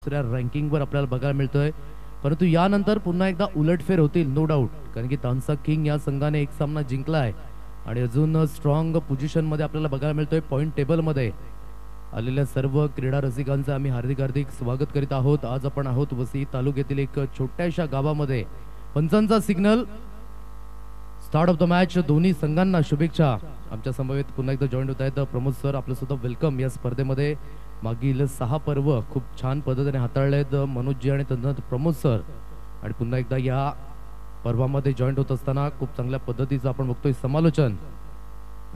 दुसऱ्या रँकिंगवर आपल्याला बघायला मिळतोय, परंतु यानंतर पुन्हा एकदा उलटफेर होतील नो डाऊट, कारण की तानसा किंग या संघाने एक सामना जिंकलाय आणि अजून स्ट्रॉंग पोझिशन मध्ये आपल्याला बघायला मिळतोय. पॉइंट टेबल मध्ये आलेल्या सर्व क्रीडा रसिकांचं आम्ही हार्दिक हार्दिक स्वागत करीत आहोत. आज आपण आहोत वसई तालुक्यातील एक छोट्याशा गावामध्ये. पंचांचा signal, start of the match. दोन्ही संघांना शुभेच्छा. आमच्या समवेत पुन्हा एकदा जॉईन होत आहेत प्रमोद सर, आपलं सुद्धा वेलकम. या स्पर्धेमध्ये मागील 6 पर्व खूप छान पद्धतीने हाताळलेत मनोजजी आणि तदनंतर प्रमोद सर, आणि पुन्हा एकदा या पर्वामध्ये जॉईन होत असताना खूप चांगल्या पद्धतीचं आपण बघतोय समालोचन.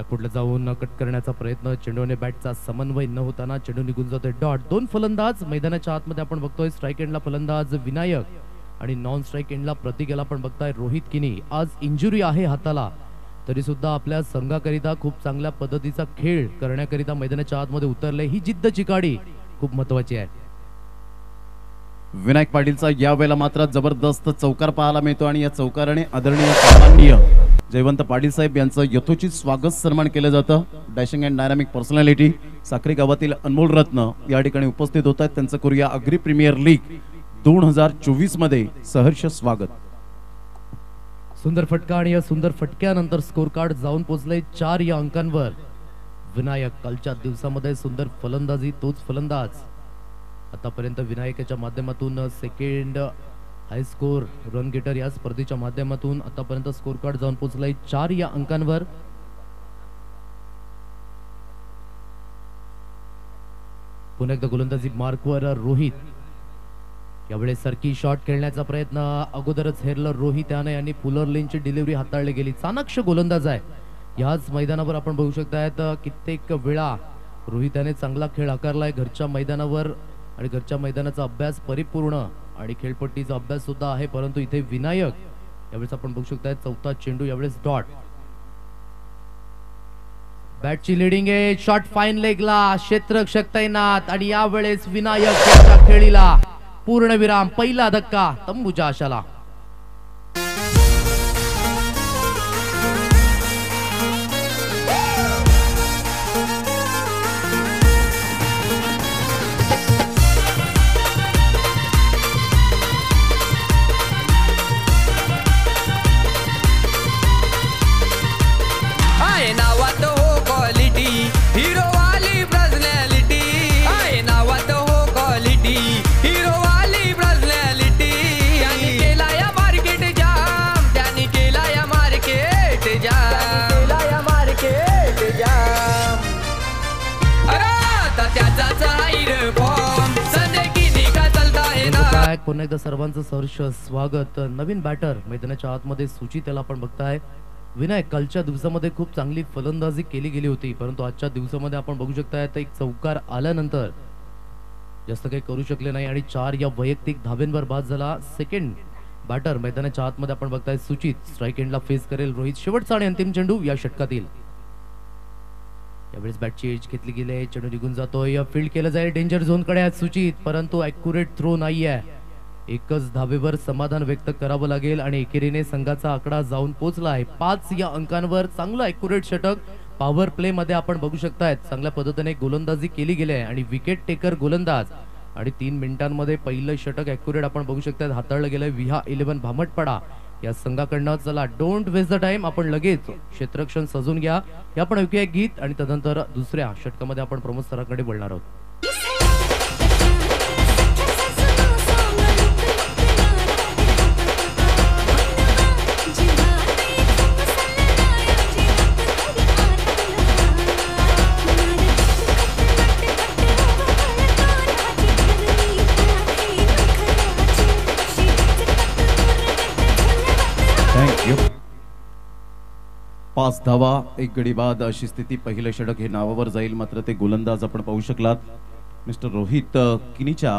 कुठलं जाऊन कट करण्याचा प्रयत्न, चेंडूने बॅटचा समन्वय न होताना चेंडू निघून जातोय डॉट. 2 फलंदाज मैदानाच्या आतमध्ये आपण बघतोय. स्ट्राईक एंडला फलंदाज विनायक आणि नॉन स्ट्राईक एंडला प्रतीकेला आपण बघताय रोहित किनी. आज इंजुरी आहे हाताला, तरी सुद्धा आपल्या संघाकरिता खूप चांगल्या पद्धतीचा खेळ करण्याकरिता मैदानाच्या आतमध्ये उतरले. ही जिद्द चिकाडी खूप महत्वाची आहे. विनायक पाटीलचा यावेळेला मात्र जबरदस्त चौकार पाहायला मिळतो आणि या चौकाराने आदरणीय सन्माननीय जयवंत पाटील साहेब यांचं यथोचित स्वागत सन्मान केलं जातं. डॅशिंग अँड डायनामिक पर्सनॅलिटी साखरी गावातील अनमोल रत्न या ठिकाणी उपस्थित होत आहेत. त्यांचं करूया अग्री प्रीमियर लीग 2024 मध्ये सहर्ष स्वागत. सुंदर फटका आणि या सुंदर फटक्यानंतर स्कोर कार्ड जाऊन पोहोचले 4 या अंकांवर. विनायक कालच्या दिवसामध्ये सुंदर फलंदाजी, तोच फलंदाज आतापर्यंत विनायकाच्या माध्यमातून सेकंड हाय स्कोर रन गेटर या स्पर्धेच्या माध्यमातून आतापर्यंत स्कोर कार्ड जाऊन पोहोचलाय 4 या अंकांवर. पुन्हा एकदा गोलंदाजी मार्कवर रोहित. यावेळेस सरकी शॉट खेळण्याचा प्रयत्न अगोदरच हेरलं रोहित याने आणि पुलर लेनची डिलिव्हरी हाताळली गेली. चाणक्य गोलंदाज आहे. याच मैदानावर आपण बघू शकतायत कित्येक वेळा रोहित याने चांगला खेळ आकारलाय घरच्या मैदानावर, आणि घरच्या मैदानाचा अभ्यास परिपूर्ण आणि खेळपट्टीचा अभ्यास सुद्धा आहे. परंतु इथे विनायक यावेळेस आपण बघू शकताय चौथा चेंडू, यावेळेस डॉट. बॅटची लिडिंग आहे. शॉट फाईन लेगला क्षेत्ररक्षक तैनात आणि यावेळेस विनायक खेळीला पूर्णविराम. पहिला धक्का तंबूच्या आशाला. पुन्हा एकदा सर्वांचं सहर्ष स्वागत. नवीन बॅटर मैदानाच्या आतमध्ये सूची, त्याला आपण बघताय. विनायक कालच्या दिवसामध्ये खूप चांगली फलंदाजी केली गेली होती, परंतु आजच्या दिवसामध्ये आपण बघू शकताय एक चौकार आल्यानंतर जास्त काही करू शकले नाही आणि 4 या वैयक्तिक धाब्यांवर बाद झाला. सेकंड बॅटर मैदानाच्या आतमध्ये आपण बघताय सुचित. स्ट्राईक एंडला फेस करेल रोहित. शेवटचा आणि अंतिम चेंडू या षटकातील. यावेळेस बॅटची एज घेतली गेली, चेंडू निघून जातोय. फील्ड केलं जाईल डेंजर झोन कडे सुचित, परंतु ॲक्युरेट थ्रो नाहीये. एकच धाबेवर समाधान व्यक्त करावं लागेल आणि एकेरीने संघाचा आकडा जाऊन पोहोचला आहे 5 या अंकांवर. चांगलं ॲक्युरेट षटक पॉवर प्ले मध्ये आपण बघू शकतायत. चांगल्या पद्धतीने गोलंदाजी केली गेली आहे आणि विकेट टेकर गोलंदाज, आणि 3 मिनिटांमध्ये पहिलं षटक ॲक्युरेट आपण बघू शकतायत हाताळलं गेलंय विहा 11 भामटपाडा या संघाकडनं. चला डोंट वेस्ट द टाइम, आपण लगेच क्षेत्ररक्षण सजून घ्या. हे आपण ऐकूया गीत आणि तदनंतर दुसऱ्या षटकामध्ये आपण प्रमोद सरांकडे बोलणार आहोत. थँक्यू. 5 धावा 1 गडी बाद अशी स्थिती. पहिलं षटक हे नावावर जाईल, मात्र ते गोलंदाज आपण पाहू शकलात मिस्टर रोहित किनीच्या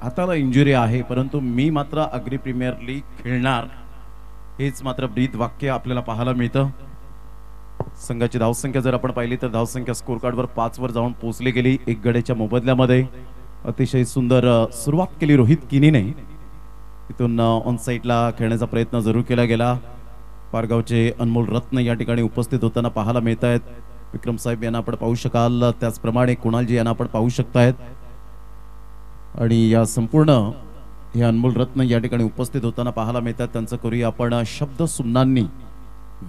हाताला इंजुरी आहे, परंतु मी मात्र अग्री प्रीमियर लीग खेळणार हेच मात्र ब्रीद वाक्य आपल्याला पाहायला मिळतं. संघाची धावसंख्या जर आपण पाहिली तर धावसंख्या स्कोर कार्डवर 5 वर जाऊन पोहोचली गेली. 1 गड्याच्या मोबदल्यामध्ये अतिशय सुंदर सुरुवात केली रोहित किनीने. इथून ऑन साईडला खेळण्याचा प्रयत्न जरूर केला गेला. पारगावचे अनमोल रत्न या ठिकाणी उपस्थित होताना पाहायला मिळत आहेत. विक्रम साहेब यांना आपण पाहू शकाल, त्याचप्रमाणे कुणालजी यांना आपण पाहू शकतायत. आणि या संपूर्ण हे अनमोल रत्न या ठिकाणी उपस्थित होताना पाहायला मिळतात. त्यांचं करूया आपण शब्द सुमनांनी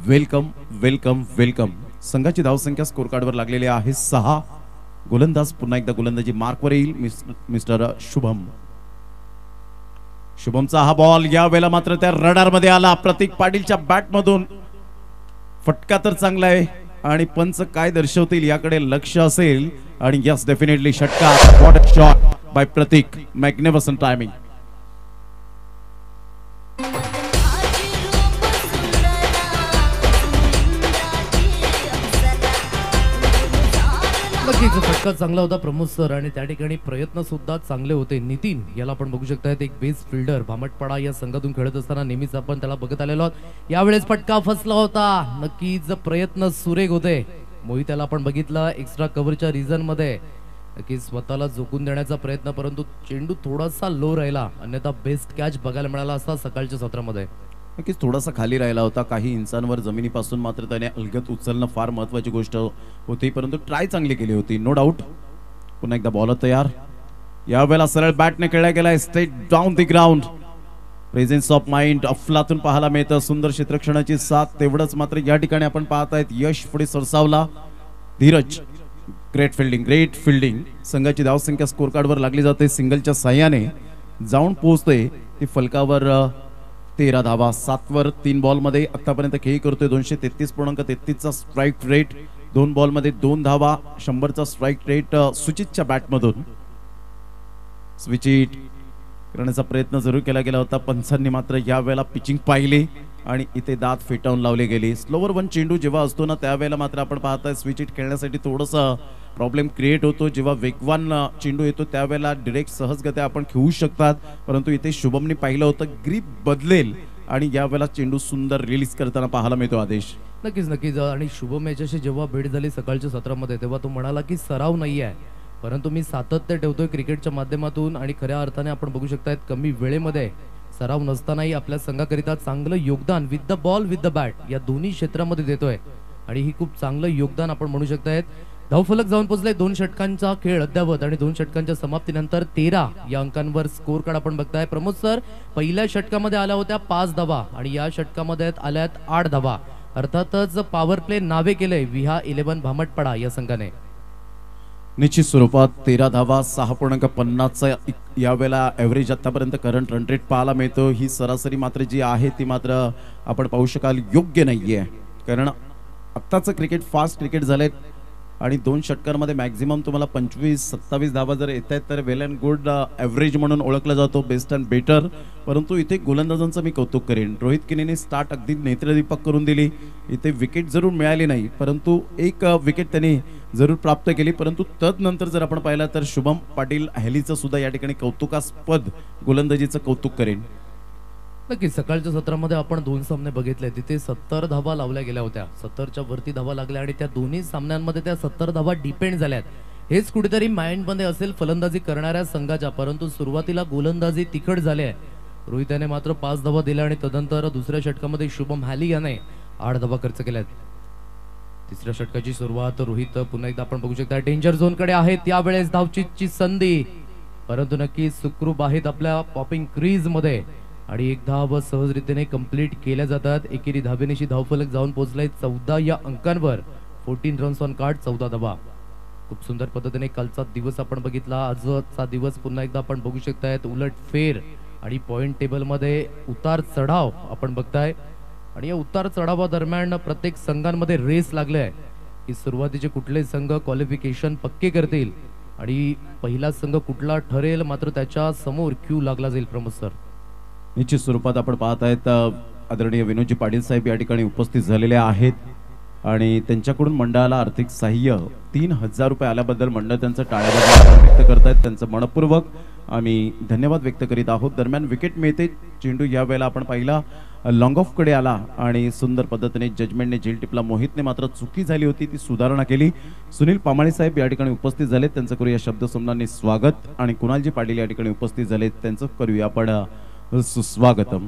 वेलकम वेलकम वेलकम. संघाची धावसंख्या स्कोर कार्डवर लागलेली आहे 6. गोलंदाज पुन्हा एकदा गोलंदाजी मार्कवर येईल मिस्टर शुभम. शुभमचा हा बॉल या वेळेला मात्र त्या रडार मध्ये आला. प्रतीक पाटीलच्या बॅट मधून फटका तर चांगला आहे आणि पंच काय दर्शवतील याकडे लक्ष असेल. आणि यस डेफिनेटली षटकार. What a shot by Prateek. Magnificent timing. नक्कीच फटका चांगला होता प्रमोद सर आणि त्या ठिकाणी प्रयत्न सुद्धा चांगले होते. नितीन याला आपण बघू शकता एक बेस्ट फिल्डर भामटपाडा या संघातून खेळत असताना नेहमीच आपण त्याला बघत आलेलो आहोत. यावेळेस फटका फसला होता. नक्कीच प्रयत्न सुरेख होते. मोहित त्याला आपण बघितलं एक्स्ट्रा कव्हरच्या रिझन मध्ये नक्कीच स्वतःला झोकून देण्याचा प्रयत्न, परंतु चेंडू थोडासा लो राहिला, अन्यथा बेस्ट कॅच बघायला मिळाला असता सकाळच्या सत्रामध्ये. नक्कीच थोडासा खाली राहिला होता. काही इंचांवर जमिनीपासून मात्र त्याने अलगद उचलणं फार महत्वाची गोष्ट होती, परंतु ट्राय चांगली केली होती. No doubt. पुन्हा एकदा बॉलर तयार. यावेळेला सरळ बॅटने खेळला गेला. Straight down the ground. Presence of mind अफलातून पाहायला मिळतं. सुंदर क्षेत्रक्षणाची साथ. तेवढंच मात्र या ठिकाणी आपण पाहत आहेत यश पुढे सरसावला. Dheeraj great fielding great fielding. संघाची धावसंख्या स्कोर कार्डवर लागली जाते. सिंगलच्या साह्याने जाऊन पोहोचते ती फलकावर 13 धावा. 7 वर 3 बॉल मध्ये आतापर्यंत खेळी करतोय. 233.33 चा स्ट्राईक रेट. 2 बॉल मध्ये 2 धावा. 100 चा स्ट्राईक रेट सुचितच्या बॅट मधून. स्विच इट करण्याचा प्रयत्न जरूर केला गेला होता. पंचांनी मात्र या वेळेला पिचिंग पाहिली आणि इथे दात फेटाळून लावले गेले. स्लोवर वन चेंडू जेव्हा असतो ना त्यावेळेला मात्र आपण पाहताय स्विच इट खेळण्यासाठी थोडंसं प्रॉब्लेम क्रिएट होतो. जेव्हा वेगवान चेंडू येतो त्यावेळेला डिरेक्ट सहजगत्या आपण खेळू शकतात, परंतु इथे शुभमने पाहिलं होतं ग्रीप बदलेल आणि यावेळेला चेंडू सुंदर रिलीज करताना पाहायला मिळतो. आदेश नक्कीच नक्कीच. आणि शुभम याच्याशी जेव्हा भेट झाली सकाळच्या सत्रामध्ये तेव्हा तो म्हणाला की सराव नाही आहे, परंतु मी सातत्य ठेवतोय क्रिकेटच्या माध्यमातून आणि खऱ्या अर्थाने आपण बघू शकतायत कमी वेळेमध्ये सराव नसतानाही आपल्या संघाकरिता चांगलं योगदान with the ball with the bat या दोन्ही क्षेत्रामध्ये देतोय आणि ही खूप चांगलं योगदान आपण म्हणू शकतायत. धावफलक जाऊन पोहोचले. 2 षटकांचा खेळ अद्यावत आणि 2 षटकांच्या समाप्तीनंतर 13 या अंकांवर स्कोर कार्ड आपण बघताय. प्रमोद सर पहिल्या षटकामध्ये आल्या होत्या 5 धावा आणि या षटकामध्ये आल्यात 8 धावा. अर्थातच पॉवर प्ले नावे केले विहा 11 भामटपाडा या संघाने. निश्चित स्वरूपात 13 धावा 6.50चा यावेळेला ॲव्हरेज आतापर्यंत करंट रन रेट पाहायला मिळतो. ही सरासरी मात्र जी आहे ती मात्र आपण पाहू शकाल योग्य नाहीये, कारण आत्ताचं क्रिकेट फास्ट क्रिकेट झालंय आणि 2 षटकांमध्ये मॅक्झिमम तुम्हाला 25-27 धावा जर येत आहेत तर वेल अँड गुड ॲव्हरेज म्हणून ओळखला जातो, बेस्ट अँड बेटर. परंतु इथे गोलंदाजांचं मी कौतुक करेन. रोहित किनीने स्टार्ट अगदी नेत्रदीपक करून दिली. इथे विकेट जरूर मिळाली नाही, परंतु एक विकेट त्यांनी जरूर प्राप्त केली. परंतु तदनंतर जर आपण पाहिलं तर शुभम पाटील अहलीचं सुद्धा या ठिकाणी कौतुकास्पद गोलंदाजीचं कौतुक करेन. नक्कीच सकाळच्या सत्रामध्ये आपण 2 सामने बघितले, तिथे 70 धावा लावल्या गेल्या होत्या. 70च्या वरती धावा लागल्या आणि त्या दोन्ही सामन्यांमध्ये त्या 70 धावा डिपेंड झाल्यात. हेच कुठेतरी माइंडमध्ये असेल फलंदाजी करणाऱ्या संघाच्या, परंतु सुरुवातीला गोलंदाजी तिखट झाली आहे. रोहित याने मात्र 5 धावा दिल्या आणि तदनंतर दुसऱ्या षटकामध्ये शुभम हॅली याने 8 धावा खर्च केल्यात. तिसऱ्या षटकाची सुरुवात रोहित पुन्हा एकदा आपण बघू शकता डेंजर झोन कडे आहे. त्यावेळेस धावचीची संधी, परंतु नक्की सुखरूप आहेत आपल्या पॉपिंग क्रीज मध्ये आणि 1 धाव सहजरित्याने कंप्लीट केल्या जातात. एकेरी धावेनेशी धावफलक जाऊन पोहोचलाय 14 या अंकांवर. 14 रन्स ऑन कार्ड 14 धावा. खूप सुंदर पद्धतीने कालचा दिवस आपण बघितला. आजचा दिवस पुन्हा एकदा आपण बघू शकतायत उलट फेर आणि पॉइंट टेबल मध्ये उतार चढाव आपण बघताय आणि या उतार चढावा दरम्यान प्रत्येक संघांमध्ये रेस लागले आहे की सुरुवातीचे कुठले संघ क्वालिफिकेशन पक्के करतील आणि पहिला संघ कुठला ठरेल, मात्र त्याच्या समोर क्यू लागला जाईल. प्रमोद सर निश्चित स्वरूपात आपण पाहत आहेत आदरणीय विनोदजी पाटील साहेब या ठिकाणी उपस्थित झालेले आहेत आणि त्यांच्याकडून मंडळाला आर्थिक सहाय्य 3000 रुपये आल्याबद्दल मंडळ त्यांचं टाळ्याबद्दल व्यक्त करतायत. त्यांचं मनपूर्वक आम्ही धन्यवाद व्यक्त करीत आहोत. दरम्यान विकेट मिळते. चेंडू या वेळेला आपण पाहिला लॉंग ऑफ कडे आला आणि सुंदर पद्धतीने जजमेंटने झेल टिपला. मोहितने मात्र चुकी झाली होती ती सुधारणा केली. सुनील पामाळे साहेब या ठिकाणी उपस्थित झाले, त्यांचं करूया शब्द समनांनी स्वागत. आणि कुणालजी पाटील या ठिकाणी उपस्थित झाले, त्यांचं करूया आपण सुस्वागतम.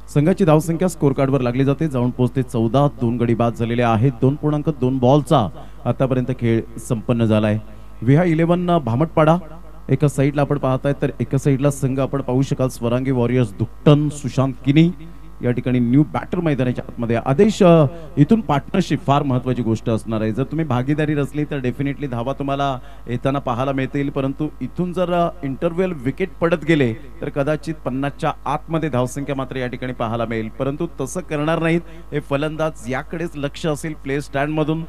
संघाची धावसंख्या स्कोर कार्डवर लागली जाते. जाऊन पोहोचते 14. 2 गडी बाद झालेले आहेत. 2.2 बॉलचा आतापर्यंत खेळ संपन्न झालाय. विहा 11 भामटपाडा एका साईडला आपण पाहताय तर एका साईडला संघ आपण पाहू शकाल स्वरांगी वॉरियर्स दुकटन सुशांत किनी या ठिकाणी न्यू बॅटर मैदानाच्या आतमध्ये आदेश इथून पार्टनरशिप फार महत्त्वाची गोष्ट असणार आहे. जर तुम्ही भागीदारी रचली तर डेफिनेटली धावा तुम्हाला येताना पाहायला मिळतील, परंतु इथून जर इंटरव्हल विकेट पडत गेले तर कदाचित 50च्या आतमध्ये धावसंख्या मात्र या ठिकाणी पाहायला मिळेल, परंतु तसं करणार नाहीत हे फलंदाज. याकडेच लक्ष असेल प्ले स्टँडमधून.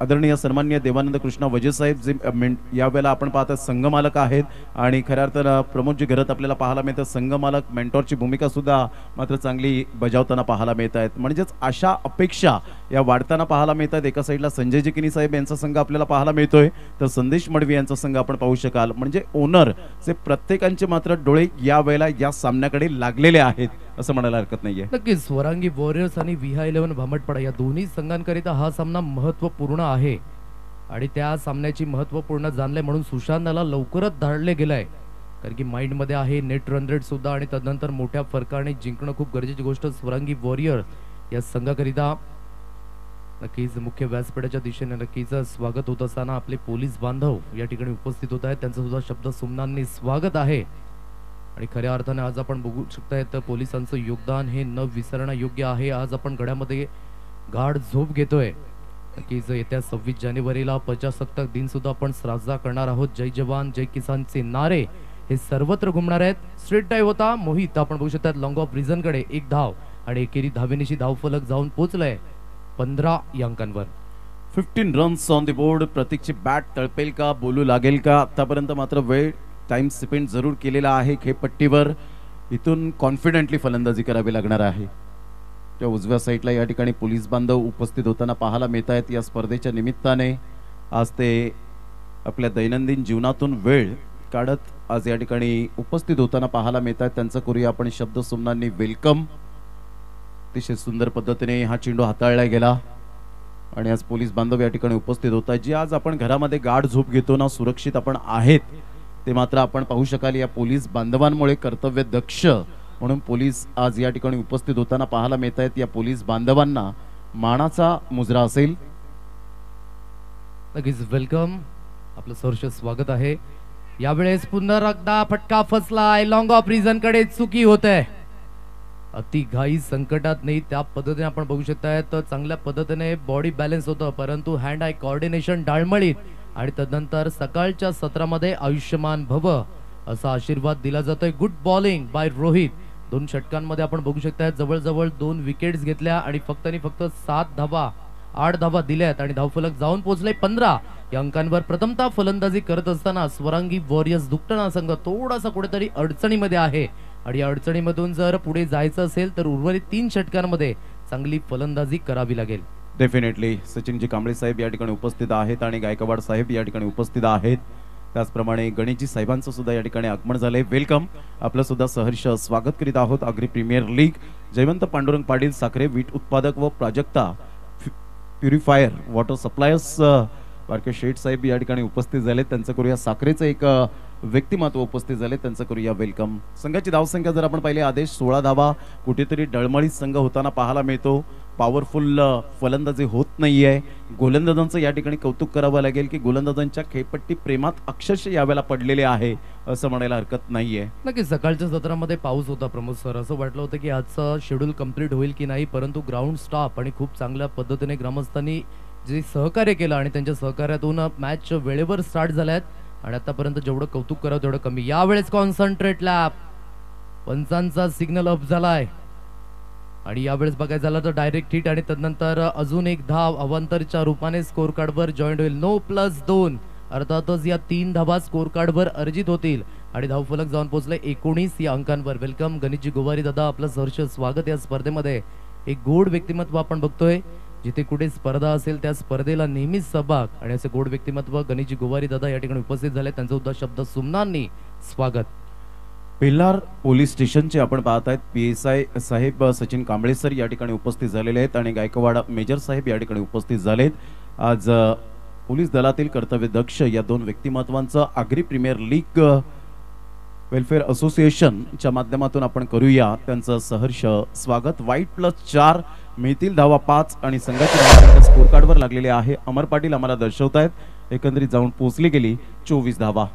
आदरणीय सन्माननीय देवानंद कृष्ण वजे साहेब जे यावेळेला आपण पाहता संघमालक आहेत आणि खऱ्या अर्थानं प्रमोदजी घरत आपल्याला पाहायला मिळतं संघमालक मेंटॉरची भूमिका सुद्धा मात्र चांगली बजावताना पाहायला मिळत आहेत. म्हणजेच अशा अपेक्षा या वाढताना पाहायला मिळतात. एका साईडला संजय किनी साहेब यांचा संघ आपल्याला पाहायला मिळतोय तर संदेश मडवी यांचा संघ आपण पाहू शकाल. म्हणजे ओनर जे प्रत्येकांचे मात्र डोळे या वेळेला या सामन्याकडे लागलेले आहेत असं म्हणायला हरकत नाहीये. नक्कीच स्वरांगी वॉरियर्स आणि VI11 भामटपाडा या दोन्ही संघांकरिता हा सामना महत्त्वपूर्ण आहे आणि त्या सामन्याची महत्त्वपूर्ण जाणले म्हणून सुशांतला लवकरच धाडले गेलाय, कारण की माइंड मध्ये आहे नेट रन रेट सुद्धा आणि तदनंतर मोठ्या फरकाने जिंकणं खूप गरजेची गोष्ट स्वरांगी वॉरियर्स या संघाकरिता. नक्कीच मुख्य व्यासपीठाच्या दिशेने नक्कीच स्वागत होत असताना आपले पोलीस बांधव या ठिकाणी उपस्थित होत आहेत, त्यांचं सुद्धा शब्द सुमनांनी स्वागत आहे. आणि खऱ्या अर्थाने आज आपण बघू शकताय तर पोलिसांचं योगदान हे न विसरणं योग्य आहे. आज आपण गड्यामध्ये गाढ झोप घेतोय. नक्कीच येत्या 26 जानेवारीला प्रजासत्ताक दिन सुद्धा आपण साजरा करणार आहोत. जय जवान जय किसानचे नारे हे सर्वत्र घुमणार आहेत. स्ट्रेट डाईव्ह होता मोहित आपण बघू शकतात लॉंग ऑफ रिझन कडे एक धाव आणि एकेरी धावेनिशी धावफलक जाऊन पोहोचलाय 15 या अंकांवर. 15 रन्स ऑन द बोर्ड. प्रतीकची बॅट तळपेल का, बोलू लागेल का? आतापर्यंत मात्र वेळ टाइम स्पेंड जरूर केलेला आहे खेळपट्टीवर. इथून कॉन्फिडेंटली फलंदाजी करावी लागणार आहे. त्या उजव्या साईडला या ठिकाणी पोलीस बांधव उपस्थित होताना पाहायला मिळत आहेत. या स्पर्धेच्या निमित्ताने आज ते आपल्या दैनंदिन जीवनातून वेळ काढत आज या ठिकाणी उपस्थित होताना पाहायला मिळत आहेत. त्यांचं करूया आपण शब्द सुमनांनी वेलकम. अतिशय सुंदर पद्धतीने हा चेंडू हाताळला गेला आणि आज पोलीस बांधव या ठिकाणी उपस्थित होता. जी आज आपण घरामध्ये गाढ झोप घेतो ना, सुरक्षित आपण आहेत ते मात्र आपण पाहू शकाल या पोलीस बांधवांमुळे. कर्तव्य दक्ष म्हणून पोलीस आज या ठिकाणी उपस्थित होताना पाहायला मिळत आहेत. या पोलीस बांधवांना मानाचा मुजरा असेल. नक्कीच वेलकम, आपलं सहर्ष स्वागत आहे. यावेळेस पुन्हा एकदा फटका फसलाय. लॉंग ऑफ रिझन कडे चुकी होत आहे. अति घाई संकटात नाही त्या पद्धतीने आपण बघू शकताय. तर चांगल्या पद्धतीने बॉडी बॅलन्स होतं, परंतु हँड आय कोऑर्डिनेशन डाळमळीत आणि तदनंतर सकाळच्या सत्रामध्ये आयुष्यमान भव असा आशीर्वाद दिला जातोय. Good bowling bye Rohit. 2 षटकांमध्ये आपण बघू शकताय जवळजवळ 2 विकेट्स घेतल्या आणि फक्त 8 धावा दिल्यात आणि धावफलक जाऊन पोहोचले 15 या अंकांवर. प्रथमतः फलंदाजी करत असताना स्वरांगी वॉरियर्स दुकटना संघ थोडासा कुठेतरी अडचणीमध्ये आहे आणि या अडचणीमधून जर पुढे जायचं असेल तर उर्वरित 3 षटकांमध्ये चांगली फलंदाजी करावी लागेल. डेफिनेटली सचिनजी कांबळे साहेब या ठिकाणी उपस्थित आहेत आणि गायकवाड साहेब या ठिकाणी उपस्थित आहेत. त्याचप्रमाणे गणेशजी साहेबांचं सुद्धा या ठिकाणी आगमन झाले. वेलकम, आपलं सुद्धा सहर्ष स्वागत करीत आहोत. आग्री प्रीमियर लीग जयवंत पांडुरंग पाटील साखरे वीट उत्पादक व प्राजक्ता प्युरिफायर वॉटर सप्लायर्स बारके शेठ साहेब या ठिकाणी उपस्थित झाले. त्यांचं करूया साखरेचं एक व्यक्तिमत्व उपस्थित झाले, त्यांचं करूया वेलकम. संघाची धावसंख्या जर आपण पाहिले आदेश 16 धावा. कुठेतरी डळमळीत संघ होताना पाहायला मिळतो. पॉवरफुल फलंदाजी होत नाहीये. गोलंदाजांचं या ठिकाणी कौतुक करावं लागेल की गोलंदाजांच्या खेळपट्टी प्रेमात अक्षरशः यावेळेला पडलेले आहे असं म्हणायला हरकत नाहीये. नक्कीच सकाळच्या सत्रामध्ये पाऊस होता प्रमोद सर, असं वाटलं होतं की आजचं शेड्यूल कंप्लीट होईल की नाही, परंतु ग्राउंड स्टाफ आणि खूप चांगल्या पद्धतीने ग्रामस्थांनी जे सहकार्य केलं आणि त्यांच्या सहकार्यातून मॅच वेळेवर स्टार्ट झाल्यात आणि आतापर्यंत जेवढं कौतुक करावं तेवढं कमी. यावेळेस कॉन्सन्ट्रेट लॅप पंचांचा सिग्नल अप झालाय आणि यावेळेस बघायचं झालं तर डायरेक्ट हिट आणि तदनंतर अजून एक धाव अवांतरच्या रूपाने स्कोर कार्डवर जॉईंट होईल. 9+2 अर्थातच या 3 धावा स्कोर कार्डवर अर्जित होतील आणि धावफलक जाऊन पोहोचले 19 या अंकांवर. वेलकम गणेशजी गोवारी दादा, आपलं सहर्ष स्वागत या स्पर्धेमध्ये. एक गोड व्यक्तिमत्व आपण बघतोय. जिथे कुठे स्पर्धा असेल त्या स्पर्धेला नेहमीच सहभाग आणि असे गोड व्यक्तिमत्व गणेशजी गोवारी दादा या ठिकाणी उपस्थित झाले, त्यांचं सुद्धा शब्द सुमनांनी स्वागत. पेल्लार पोलीस स्टेशनचे आपण पाहत आहेत PSI साहेब सचिन कांबळे सर या ठिकाणी उपस्थित झालेले आहेत आणि गायकवाड मेजर साहेब या ठिकाणी उपस्थित झालेत. आज पोलीस दलातील कर्तव्य दक्ष या 2 व्यक्तिमत्वांचं आग्री प्रीमियर लीग वेलफेअर असोसिएशनच्या माध्यमातून आपण करूया त्यांचं सहर्ष स्वागत. वाईट+4 मिळतील धावा 5 आणि संघाची धावा स्कोर कार्डवर लागलेले आहे. अमर पाटील आम्हाला दर्शवत आहेत एकंदरीत जाऊन पोहोचली गेली 24 धावा.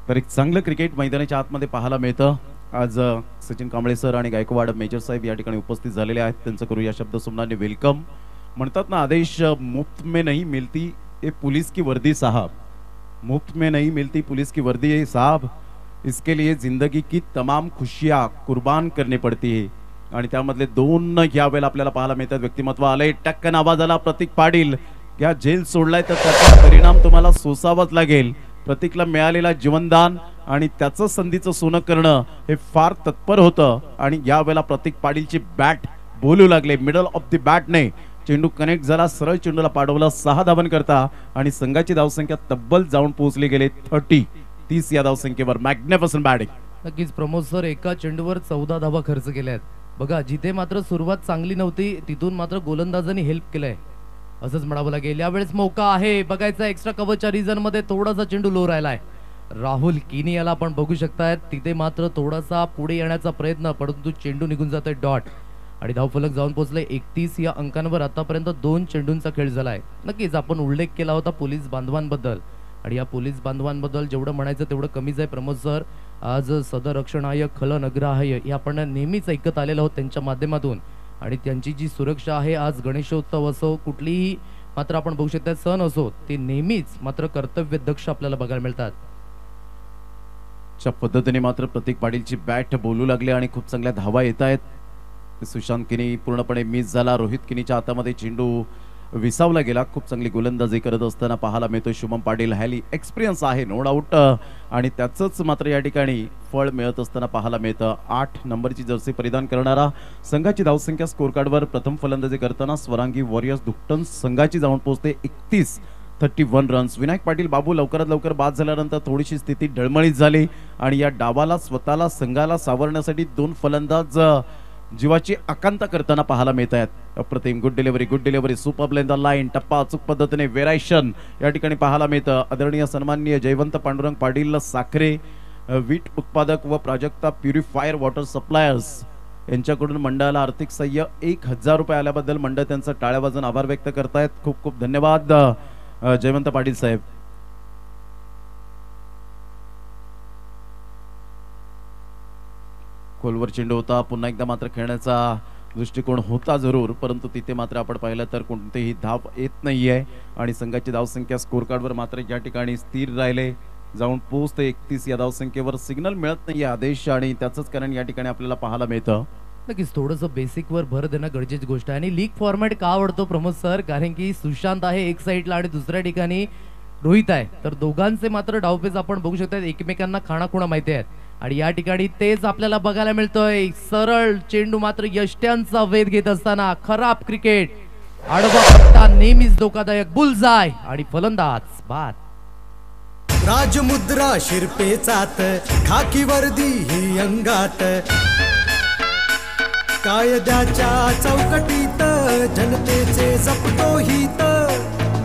तर एक चांगलं क्रिकेट मैदानाच्या आतमध्ये पाहायला मिळतं. आज सचिन कांबळे सर आणि गायकवाड मेजर साहेब या ठिकाणी उपस्थित झालेले आहेत. त्यांचं करूया शब्दसुमनाने वेलकम. म्हणतात ना, आदेश मुफ्त में नहीं मिलती ये पुलिस की वर्दी साहब, मुफ्त में नहीं मिलती पुलिस की वर्दी साहब, इसके लिए जिंदगी की तमाम खुशियां कुर्बान करनी पड़ती है. आणि त्यामधले दोन या वेळेला आपल्याला पाहायला मिळतात व्यक्तिमत्व आले. टक्कन आवाज आला प्रतीक पाटील. या जेल सोडलाय तर त्याचा परिणाम तुम्हाला सोसावाच लागेल. प्रतीकला मिळालेला जीवनदान आणि त्याचं संधीचं सोनं करणं हे फार तत्पर होतं. आणि या वेळेला प्रतीक पाटीलची बॅट बोलू लागले. मिडल ऑफ द बॅटने चेंडू कनेक्ट झाला, सरळ चेंडूला पाडवला 6 धावन करता आणि संघाची धावसंख्या तब्बल जाऊन पोहोचली गेले 30 या धावसंख्येवर. Magnificent batting. नक्कीच प्रमोद सर एका चेंडूवर 14 धावा खर्च केल्या आहेत. बघा, जिथे मात्र सुरुवात चांगली नव्हती तिथून मात्र गोलंदाजांनी हेल्प केलंय असंच म्हणावं लागेल. यावेळेस मौका आहे बघायचा. एक्स्ट्रा कव्हरच्या रिझन मध्ये थोडासा चेंडू लो राहिलाय. राहुल किनियाला आपण बघू शकतायत तिथे मात्र थोडासा पुढे येण्याचा प्रयत्न, परंतु चेंडू निघून जातोय डॉट आणि धावफलक जाऊन पोहोचले 31 या अंकांवर. आतापर्यंत 2 चेंडूंचा खेळ झालाय. नक्कीच आपण उल्लेख केला होता पोलीस बांधवांबद्दल आणि या पोलीस बांधवांबद्दल जेवढं म्हणायचं तेवढं कमीच आहे प्रमोद सर. आज सदरक्षणाय खलनग्राहय हे आपण नेहमीच ऐकत आलेलो आहोत त्यांच्या माध्यमातून आणि त्यांची जी सुरक्षा आहे, आज गणेशोत्सव असो कुठलीही मात्र आपण बघू शकता सण असो, ते नेहमीच मात्र कर्तव्य दक्ष आपल्याला बघायला मिळतात. च्या पद्धतीने मात्र प्रतीक पाटीलची बॅट बोलू लागले आणि खूप चांगल्या धावा येत आहेत. सुशांत किनी पूर्णपणे मिस झाला. रोहित किनीच्या हातामध्ये चेंडू विसावला गेला. खूप चांगली गोलंदाजी करत असताना पाहायला मिळतोय शुभम पाटील. हॅली एक्सपिरियन्स आहे नो डाऊट आणि त्याचंच मात्र या ठिकाणी फळ मिळत असताना पाहायला मिळतं. 8 नंबरची जर्सी परिधान करणारा संघाची धावसंख्या स्कोर कार्डवर प्रथम फलंदाजी करताना स्वरांगी वॉरियर्स दुकटन संघाची जाऊन पोहोचते 31 रन्स. विनायक पाटील बाबू लवकरात लवकर बाद झाल्यानंतर थोडीशी स्थिती डळमळीत झाली आणि या डावाला स्वतःला संघाला सावरण्यासाठी 2 फलंदाज जीवाची आकांक्षा करताना पाहायला मिळत आहेत. अप्रतिम good delivery super the line. टप्पा अचूक पद्धतीने वेरायशन या ठिकाणी पाहायला मिळतं. आदरणीय सन्माननीय जयवंत पांडुरंग पाटील साखरे वीट उत्पादक व प्राजक्ता प्युरिफायर वॉटर सप्लायर्स यांच्याकडून मंडळाला आर्थिक सहाय्य 1000 रुपये आल्याबद्दल मंडळ त्यांचा टाळ्या वाजवून आभार व्यक्त करतायत. खूप खूप धन्यवाद जयवंत पाटील साहेब. खोलवर चेंडू होता. पुन्हा एकदा मात्र खेळण्याचा दृष्टिकोन होता जरूर, परंतु तिथे मात्र आपण पाहिलं तर कोणतेही धाव येत नाहीये आणि संघाची धावसंख्या स्कोर कार्डवर मात्र या ठिकाणी स्थिर राहिले. जाऊन पोहोचते 31 या धावसंख्येवर. सिग्नल मिळत नाहीये आदेश आणि त्याचंच कारण या ठिकाणी आपल्याला पाहायला मिळतं. नक्कीच थोडंसं बेसिक वर भर देणं गरजेची गोष्ट आहे आणि लीग फॉर्मॅट का आवडतो प्रमोद सर, कारण की सुशांत आहे एक साईडला आणि दुसऱ्या ठिकाणी रोहित आहे, तर दोघांचे मात्र डावपेच आपण बघू शकता एकमेकांना खाणाखुणा माहिती आहेत आणि या ठिकाणी तेच आपल्याला बघायला मिळतोय. सरळ चेंडू मात्र यष्ट्यांचा वेध घेत असताना खराब क्रिकेट. आडवा पट्टा नेहमीच धोकादायक. बुलजाय आणि फलंदाज बाद. राजमुद्रा शिरपेचात खाकी वर्दी ही अंगात, कायद्याच्या चौकटीत जनतेचे जपतो हित,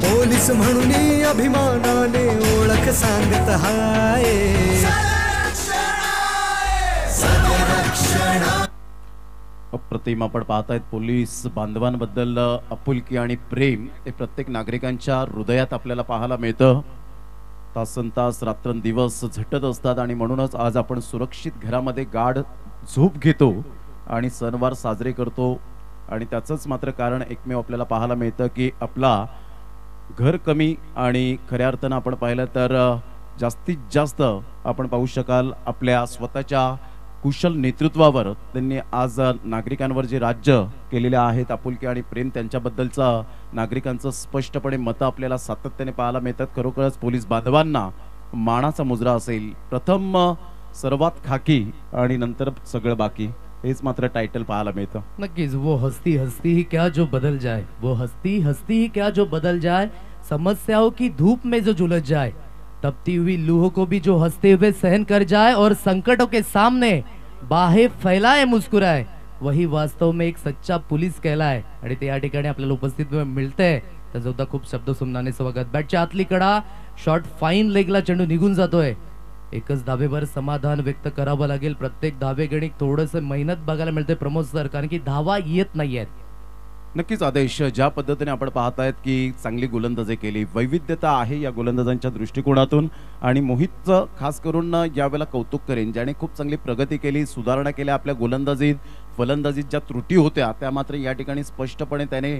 पोलीस म्हणून अभिमानाने ओळख सांगत हाय. अप्रतिम आपण पाहतायत पोलीस बांधवांबद्दल आपुलकी आणि प्रेम हे प्रत्येक नागरिकांच्या हृदयात आपल्याला पाहायला मिळतं. तासनतास रात्रंदिवस झटत असतात आणि म्हणूनच आज आपण सुरक्षित घरामध्ये गाढ झोप घेतो आणि सणवार साजरे करतो आणि त्याचंच मात्र कारण एकमेव आपल्याला पाहायला मिळतं की आपला घर कमी आणि खऱ्या अर्थानं आपण पाहिलं तर जास्तीत जास्त आपण पाहू शकाल आपल्या स्वतःच्या कुशल नेतृत्वावर त्यांनी आज नागरिकांवर जे राज्य केलेले आहेत आपुलकी आणि प्रेम त्यांच्याबद्दलचा नागरिकांचं स्पष्टपणे मतं आपल्याला सातत्याने पाहायला मिळतात. खरोखरच पोलीस बांधवांना मानाचा मुजरा असेल. प्रथम सर्वात खाकी आणि नंतर सगळं बाकी हेच मात्र टायटल पाहायला मिळतं. नक्कीच. वो हस्ती हस्ती ही क्या जो बदल जाए, वो हस्ती हस्ती ही क्या जो बदल जाए, समस्याओं की धूप में जो झुलस जाए, तपती हुई लूह को भी जो हंसते हुए सहन कर जाए और संकटों के सामने बाहें फैलाए मुस्कुराए, वही वास्तव में एक सच्चा पुलिस कहलाय. आणि ते या ठिकाणी आपल्याला उपस्थित मिळतंय. त्याचं सुद्धा खूप शब्द सुमनाने स्वागत. बॅटच्या आतली कडा शॉट फाईन लेगला चेंडू निघून जातोय. एकच धावेवर समाधान व्यक्त करावं लागेल. प्रत्येक धावे गणित थोडंसं मेहनत बघायला मिळते प्रमोद सर, कारण की धावा येत नाहीयेत. नक्कीच आदेश, ज्या पद्धतीने आपण पाहतायत की चांगली गोलंदाजी केली, वैविध्यता आहे या गोलंदाजांच्या दृष्टिकोनातून आणि मोहितचं खास करून यावेळेला कौतुक करेन, ज्याने खूप चांगली प्रगती केली, सुधारणा केल्या आपल्या गोलंदाजीत. फलंदाजीत ज्या त्रुटी होत्या त्या मात्र या ठिकाणी स्पष्टपणे त्याने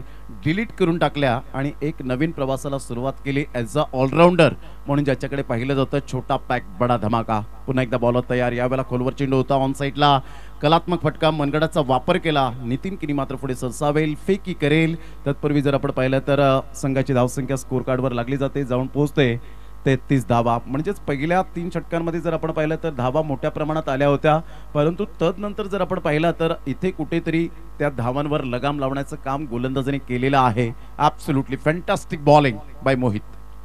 डिलीट करून टाकल्या आणि एक नवीन प्रवासाला सुरुवात केली ॲज अ ऑलराऊंडर म्हणून, ज्याच्याकडे पाहिलं जातं छोटा पॅक बडा धमाका. पुन्हा एकदा बॉलर तयार, यावेळेला खोलवर चेंडू होता ऑन साईडला, कलात्मक फटका, मनगडाचा वापर केला. नितीन किनी मात्र पुढे सरसावेल, फेकी करेल. तत्पूर्वी जर आपण पाहिलं तर संघाची धावसंख्या स्कोर कार्डवर लागली जाते, जाऊन पोहोचते 33 धावा. म्हणजेच पहिल्या 3 षटकांमध्ये जर आपण पाहिलं तर धावा मोठ्या प्रमाणात आल्या होत्या, परंतु तदनंतर जर आपण पाहिलं तर इथे कुठेतरी त्या धावांवर लगाम लावण्याचं काम गोलंदाजाने केलेलं आहे. Absolutely fantastic bowling bye Mohit.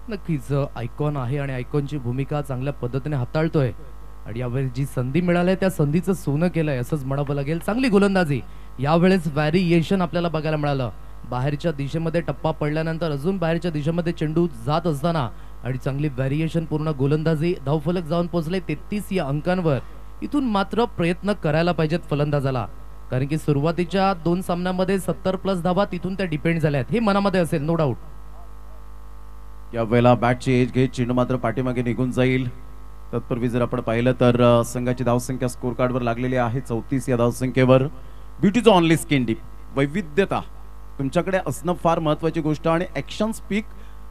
नक्कीच आयकॉन आहे आणि आयकॉनची भूमिका चांगल्या पद्धतीने हाताळतोय आणि यावेळी जी संधी मिळाली त्या संधीचं सोनं केलंय असंच म्हणावं लागेल. चांगली गोलंदाजी, यावेळेस व्हॅरिएशन आपल्याला बघायला मिळालं. बाहेरच्या दिशेमध्ये टप्पा पडल्यानंतर अजून बाहेरच्या दिशेमध्ये चेंडू जात असताना आणि चांगली व्हॅरिएशन पूर्ण गोलंदाजी, धावफलक जाऊन पोहोचले 33 या अंकांवर. इथून मात्र प्रयत्न करायला पाहिजेत फलंदाजाला, कारण की सुरुवातीच्या 2 सामन्यांमध्ये 70+ धावा तिथून त्या डिपेंड झाल्यात, हे मनामध्ये असेल नो डाऊट. यावेळेला बॅटची एज घेत चेंडू मात्र पाठीमागे निघून जाईल. तत्पूर्वी जर आपण पाहिलं तर संघाची धावसंख्या स्कोर कार्डवर लागलेली आहे 34 या धावसंख्येवर. ब्युटीज ऑनली स्किन डीप, वैविध्यता तुमच्याकडे असणं फार महत्त्वाची गोष्ट आणि action speak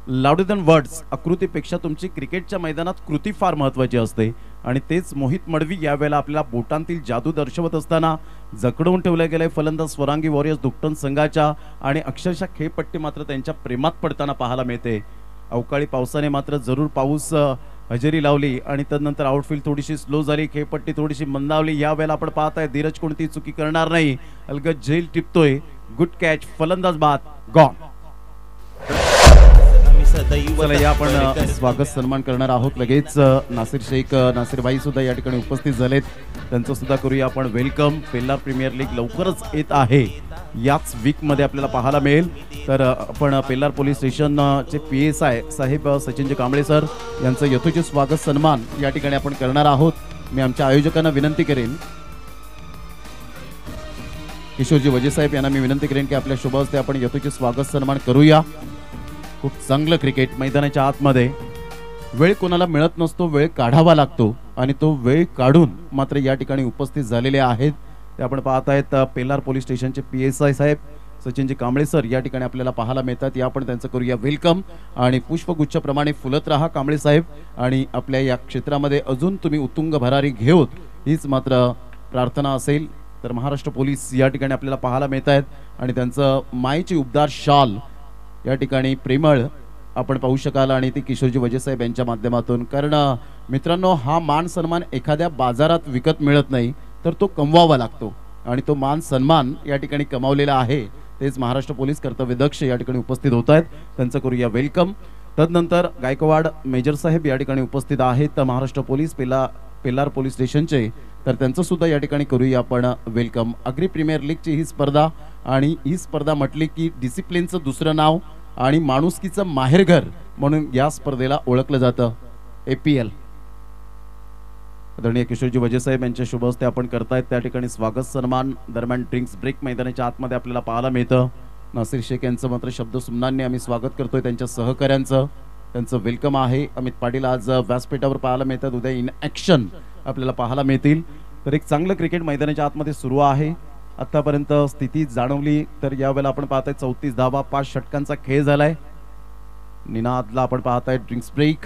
louder than words. आकृतीपेक्षा तुमची क्रिकेटच्या मैदानात कृती फार महत्त्वाची असते आणि तेच मोहित मडवी यावेळेला आपल्याला बोटांतील जादू दर्शवत असताना जकडवून ठेवलं गेलंय फलंदाज स्वरांगी वॉरियर्स दुकटन संघाच्या आणि अक्षरशः खेळपट्टी मात्र त्यांच्या प्रेमात पडताना पाहायला मिळते. अवकाळी पावसाने मात्र जरूर पाऊस हजेरी लावली आणि तदनंतर आउटफील्ड थोडीशी स्लो झाली, खेळपट्टी थोडीशी मंदावली. यावेळेला आपण पाहताय धीरज कोणती चुकी करणार नाही, अलगद झेल टिपतोय. गुड कॅच, फलंदाज बाद, गॉन. चला या आपण स्वागत सन्मान करणार आहोत. लगेच नासिर शेख, नासिर भाई सुद्धा या ठिकाणी उपस्थित झालेत, त्यांचं सुद्धा करूया आपण वेलकम. पेल्लार प्रीमियर लीग लवकरच येत आहे, याच वीकमध्ये आपल्याला पाहायला मिळेल. तर आपण पेल्लार पोलीस स्टेशनचे PSI साहेब सचिनजी कांबळे सर यांचं यथोचित स्वागत सन्मान या ठिकाणी आपण करणार आहोत. मी आमच्या आयोजकांना विनंती करेन, किशोरजी वजे साहेब यांना मी विनंती करेन की आपल्या शुभ हस्ते आपण यथोचित स्वागत सन्मान करूया. खूप चांगलं क्रिकेट मैदानाच्या आतमध्ये वेळ कोणाला मिळत नसतो, वेळ काढावा लागतो आणि तो वेळ काढून मात्र या ठिकाणी उपस्थित झालेले आहेत. ते आपण पाहत आहेत पेल्लार पोलीस स्टेशनचे PSI साहेब सचिनजी कांबळे सर या ठिकाणी आपल्याला पाहायला मिळतात. या आपण त्यांचं करूया वेलकम आणि पुष्पगुच्छप्रमाणे फुलत राहा कांबळे साहेब आणि आपल्या या क्षेत्रामध्ये अजून तुम्ही उत्तुंग भरारी घेऊत हीच मात्र प्रार्थना असेल. तर महाराष्ट्र पोलीस या ठिकाणी आपल्याला पाहायला मिळत आहेत आणि त्यांचं मायेची उबदार शाल या ठिकाणी प्रेमळ आपण पाहू शकाल आणि ती किशोरजी वजे साहेब यांच्या माध्यमातून. कारण मित्रांनो, हा मान सन्मान एखाद्या बाजारात विकत मिळत नाही, तर तो कमवावा लागतो आणि तो मान सन्मान या ठिकाणी कमावलेला आहे. तेच महाराष्ट्र पोलीस कर्तव्यदक्ष या ठिकाणी उपस्थित होत आहेत, त्यांचं करूया वेलकम. तदनंतर गायकवाड मेजर साहेब या ठिकाणी उपस्थित आहेत महाराष्ट्र पोलीस पेल्लार पोलीस स्टेशनचे, तर त्यांचं सुद्धा या ठिकाणी करूया आपण वेलकम. अग्री प्रीमियर लीगची ही स्पर्धा आणि ही स्पर्धा म्हटली की डिसिप्लिनचं दुसरं नाव आणि माणुसकीचं माहेरघर म्हणून या स्पर्धेला ओळखलं जातं APL. आदरणीय किशोरजी वजे साहेब यांच्या शुभ हस्ते आपण करतायत त्या ठिकाणी स्वागत सन्मान. दरम्यान ड्रिंक्स ब्रेक मैदानाच्या आतमध्ये आपल्याला पाहायला मिळतं. नासिर शेख यांचं मात्र शब्द सुमनांनी आम्ही स्वागत करतोय, त्यांच्या सहकाऱ्यांचं त्यांचं वेलकम आहे. अमित पाटील आज व्यासपीठावर पाहायला मिळतात, उद्या इन ॲक्शन आपल्याला पाहायला मिळतील. तर एक चांगलं क्रिकेट मैदानाच्या आतमध्ये सुरू आहे. आतापर्यंत स्थिती जाणवली तर यावेळेला आपण पाहताय 34 धावा, 5 षटकांचा खेळ झालाय. निनादला आपण पाहताय ड्रिंक्स ब्रेक.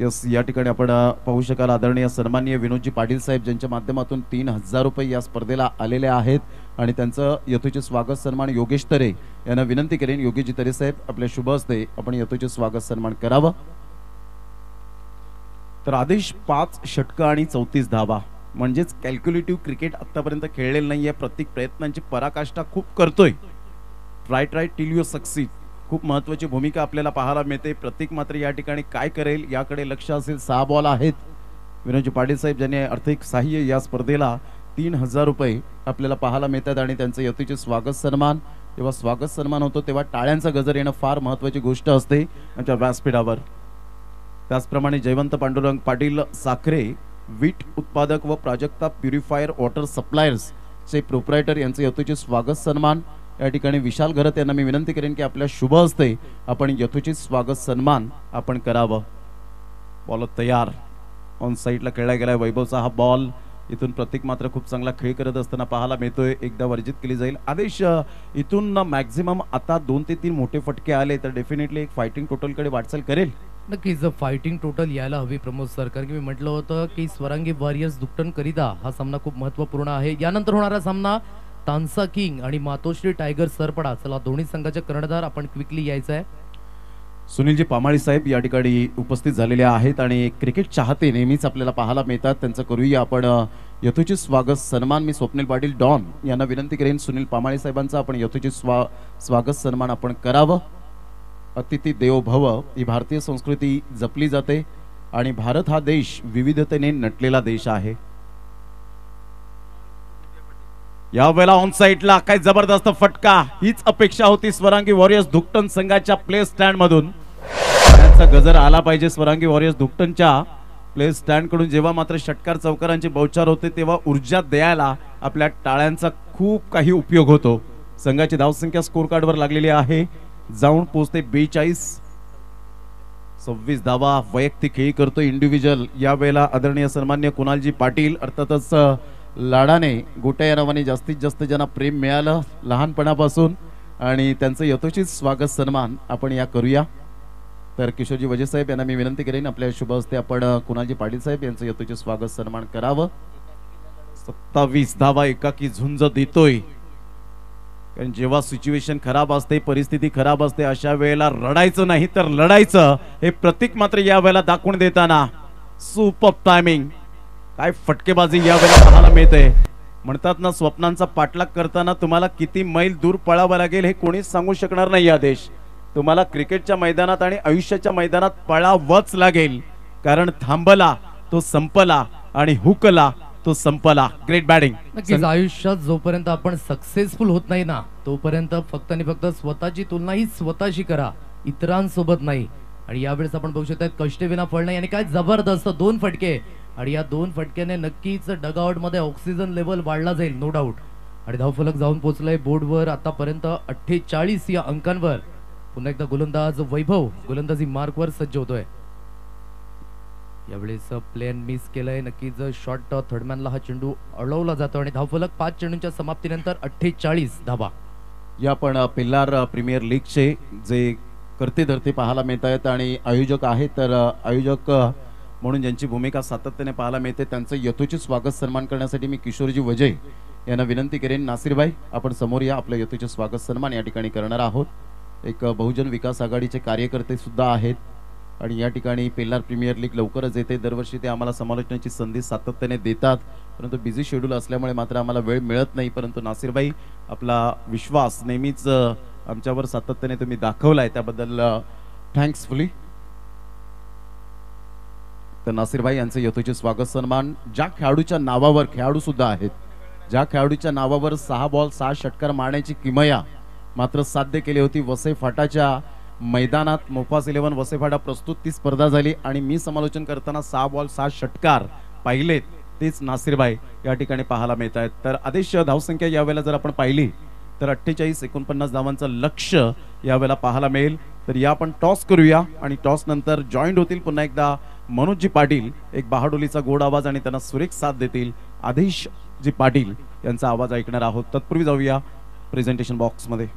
यस, या ठिकाणी आपण पाहू शकाल आदरणीय सन्माननीय विनोदजी पाटील साहेब ज्यांच्या माध्यमातून 3000 रुपये या स्पर्धेला आलेले आहेत आणि त्यांचं यथोचित स्वागत सन्मान योगेश तरे यांना विनंती करेन. योगेशजी तरे साहेब आपल्या शुभ हस्ते आपण यथोचित स्वागत सन्मान करावं. तर आदेश 5 षटकं आणि 34 धावा, म्हणजेच कॅल्क्युलेटिव्ह क्रिकेट आतापर्यंत खेळलेलं नाहीये. प्रत्येक प्रयत्नांची पराकाष्ठा खूप करतोय. ट्राय टिल यू सक्सीड, खूप महत्त्वाची भूमिका आपल्याला पाहायला मिळते. प्रत्येक मात्र या ठिकाणी काय करेल याकडे लक्ष असेल. 6 बॉल आहेत. विनोदजी पाटील साहेब ज्यांनी आर्थिक सहाय्य या स्पर्धेला 3000 रुपये आपल्याला पाहायला मिळतात आणि त्यांचं यथोचित स्वागत सन्मान. जेव्हा स्वागत सन्मान होतो तेव्हा टाळ्यांचा गजर येणं फार महत्त्वाची गोष्ट असते आमच्या व्यासपीठावर. त्याचप्रमाणे जयवंत पांडुरंग पाटील साखरे वीट उत्पादक व प्राजक्ता प्युरिफायर वॉटर सप्लायर्स चे प्रोप्रायटर यांचे यथोचित स्वागत सन्मान. या ठिकाणी विशाल घरत यांना मी विनंती करेन की आपल्या शुभ हस्ते आपण यथोचित स्वागत सन्मान आपण करावं. बॉल तयार, ऑन साईडला खेळला गेलाय वैभवचा हा बॉल. इथून प्रतीक मात्र खूप चांगला खेळ करत असताना पाहायला मिळतोय. एकदा वर्जित केली जाईल. आदेश, इथून मॅक्झिमम आता 2 ते 3 मोठे फटके आले तर डेफिनेटली एक फायटिंग टोटलकडे वाटचाल करेल. नक्कीच फायटिंग टोटल यायला हवी प्रमोद सर, कारण की मी म्हटलं होतं की स्वरांगी वॉरियर्स दुकटन करिता हा सामना खूप महत्त्वपूर्ण आहे. यानंतर होणारा सामना तानसा किंग आणि मातोश्री टायगर सरपडा. चला दोन्ही संघाचे कर्णधार आपण क्विकली यायचं आहे. सुनीलजी पामाळी साहेब या ठिकाणी उपस्थित झालेले आहेत आणि क्रिकेट चाहते नेहमीच आपल्याला पाहायला मिळतात. त्यांचं करूया आपण यथोचित स्वागत सन्मान. मी स्वप्नील पाटील डॉन यांना विनंती करेन सुनील पामाळी साहेबांचा आपण यथोचित स्वागत सन्मान आपण करावं. अतिथी देवो भव ही भारतीय संस्कृती जपली जाते आणि भारत हा देश विविधतेने नटलेला देश आहे. यावेळेला ऑन साइडला काय जबरदस्त फटका, हीच अपेक्षा होती स्वरांगी वॉरियर्स दुकटन संघाच्या प्ले स्टँड मधून. त्यांचा गजर आला पाहिजे स्वरांगी वॉरियर्स दुकटनच्या प्ले स्टँड कडून. जेव्हा मात्र षटकार चौकारांची बौछार होते तेव्हा ऊर्जा द्यायला आपल्या टाळ्यांचा खूप काही उपयोग होतो. संघाची धावसंख्या स्कोर कार्डवर लागलेली आहे, जाऊन पोहोचते 42. 26 धावा वैयक्तिक खेळी करतो इंडिव्हिज्युअल. यावेळेला आदरणीय सन्मान्य कुणालजी पाटील अर्थातच लाडाने गोट्या या नावाने जास्तीत जास्त ज्यांना प्रेम मिळालं लहानपणापासून आणि त्यांचं यथोचित स्वागत सन्मान आपण या करूया. तर किशोरजी वजे साहेब यांना मी विनंती करेन आपल्या शुभ हस्ते आपण कुणालजी पाटील साहेब यांचं यथोचित स्वागत सन्मान करावं. 27 धावा एकाकी झुंज देतोय, कारण जेव्हा सिच्युएशन खराब असते, परिस्थिती खराब असते, अशा वेळेला रडायचं नाही तर लढायचं हे प्रतीक मात्र या वेळेला दाखवून देताना सुपर टायमिंग. काय फटकेबाजी या वेळेला पाहायला मिळते. म्हणतात ना, स्वप्नांचा पाठलाग करताना तुम्हाला किती मैल दूर पळावं लागेल हे कोणीच सांगू शकणार नाही. आदेश, तुम्हाला क्रिकेटच्या मैदानात आणि आयुष्याच्या मैदानात पळावंच लागेल, कारण थांबला तो संपला आणि हुकला तो संपला. Great batting. नक्कीच आयुष्यात जोपर्यंत आपण सक्सेसफुल होत नाही ना तोपर्यंत फक्त आणि फक्त स्वतःची तुलना ही स्वतःशी करा, इतरांसोबत नाही. आणि यावेळेस आपण बघू शकता कष्टविना फळ नाही आणि काय जबरदस्त 2 फटके. आणि या 2 फटक्याने नक्कीच डगआउट मध्ये ऑक्सिजन लेवल वाढला जाईल, नो डाऊट. आणि धावफलक जाऊन पोहोचलाय बोर्डवर आतापर्यंत 48 या अंकांवर. पुन्हा एकदा गोलंदाज वैभव गोलंदाजी मार्कवर सज्ज होतोय. यावेळेस प्लेन मिस केलंय. नक्कीच शॉर्ट थर्डमॅनला हा चेंडू अडवला जातो आणि धावफलक 5 चेंडूंच्या समाप्तीनंतर 48 धावा. या पण पिल्लार प्रीमियर लीगचे जे करते धरते पाहायला मिळत आहेत आणि आयोजक आहेत, तर आयोजक म्हणून ज्यांची भूमिका सातत्याने पाहायला मिळते त्यांचं यथोचित स्वागत सन्मान करण्यासाठी मी किशोरजी वजे यांना विनंती करेन. नासिरभाई आपण समोर या, आपलं यथोचित स्वागत सन्मान या ठिकाणी करणार आहोत. एक बहुजन विकास आघाडीचे कार्यकर्ते सुद्धा आहेत आणि या ठिकाणी पेल्लार प्रीमियर लीग लवकरच येते. दरवर्षी ते आम्हाला समालोचनाची संधी सातत्याने देतात, परंतु बिझी शेड्यूल असल्यामुळे मात्र आम्हाला वेळ मिळत नाही. परंतु नासिरभाई, आपला विश्वास नेहमीच आमच्यावर सातत्याने तुम्ही दाखवलाय, त्याबद्दल थँक्सफुली. तर नासिरभाई यांचं यथोचित स्वागत सन्मान. ज्या खेळाडूच्या नावावर, खेळाडू सुद्धा आहेत, ज्या खेळाडूच्या नावावर 6 बॉल 6 षटकार मारण्याची किमया मात्र साध्य केली होती, वसई फाटाच्या मैदानात मोफास 11 वसई फाटा प्रस्तुत ती स्पर्धा झाली आणि मी समालोचन करताना 6 बॉल 6 षटकार पाहिलेत, तेच नासिरभाई या ठिकाणी पाहायला मिळत आहेत. तर आदेश धावसंख्या यावेळेला जर आपण पाहिली तर 48-49 धावांचं लक्ष्य यावेळेला पाहायला मिळेल. तर या आपण टॉस करूया आणि टॉस नंतर जॉईंट होतील पुन्हा एकदा मनोजजी पाटील. एक बहाडोलीचा गोड आवाज आणि त्यांना सुरेख साथ देतील आदेशजी पाटील यांचा आवाज ऐकणार आहोत. तत्पूर्वी जाऊया प्रेझेंटेशन बॉक्स मध्ये.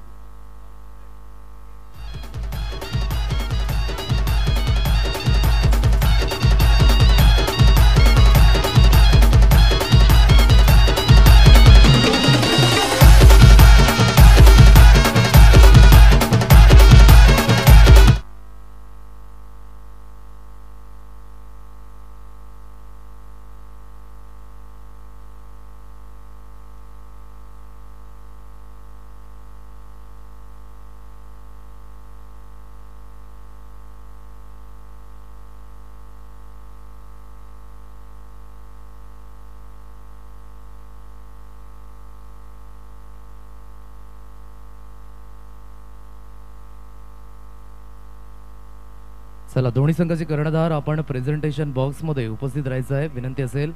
चला दोन्ही संघाचे कर्णधार आपण प्रेझेंटेशन बॉक्स मध्ये उपस्थित राहायचं आहे. विनंती असेल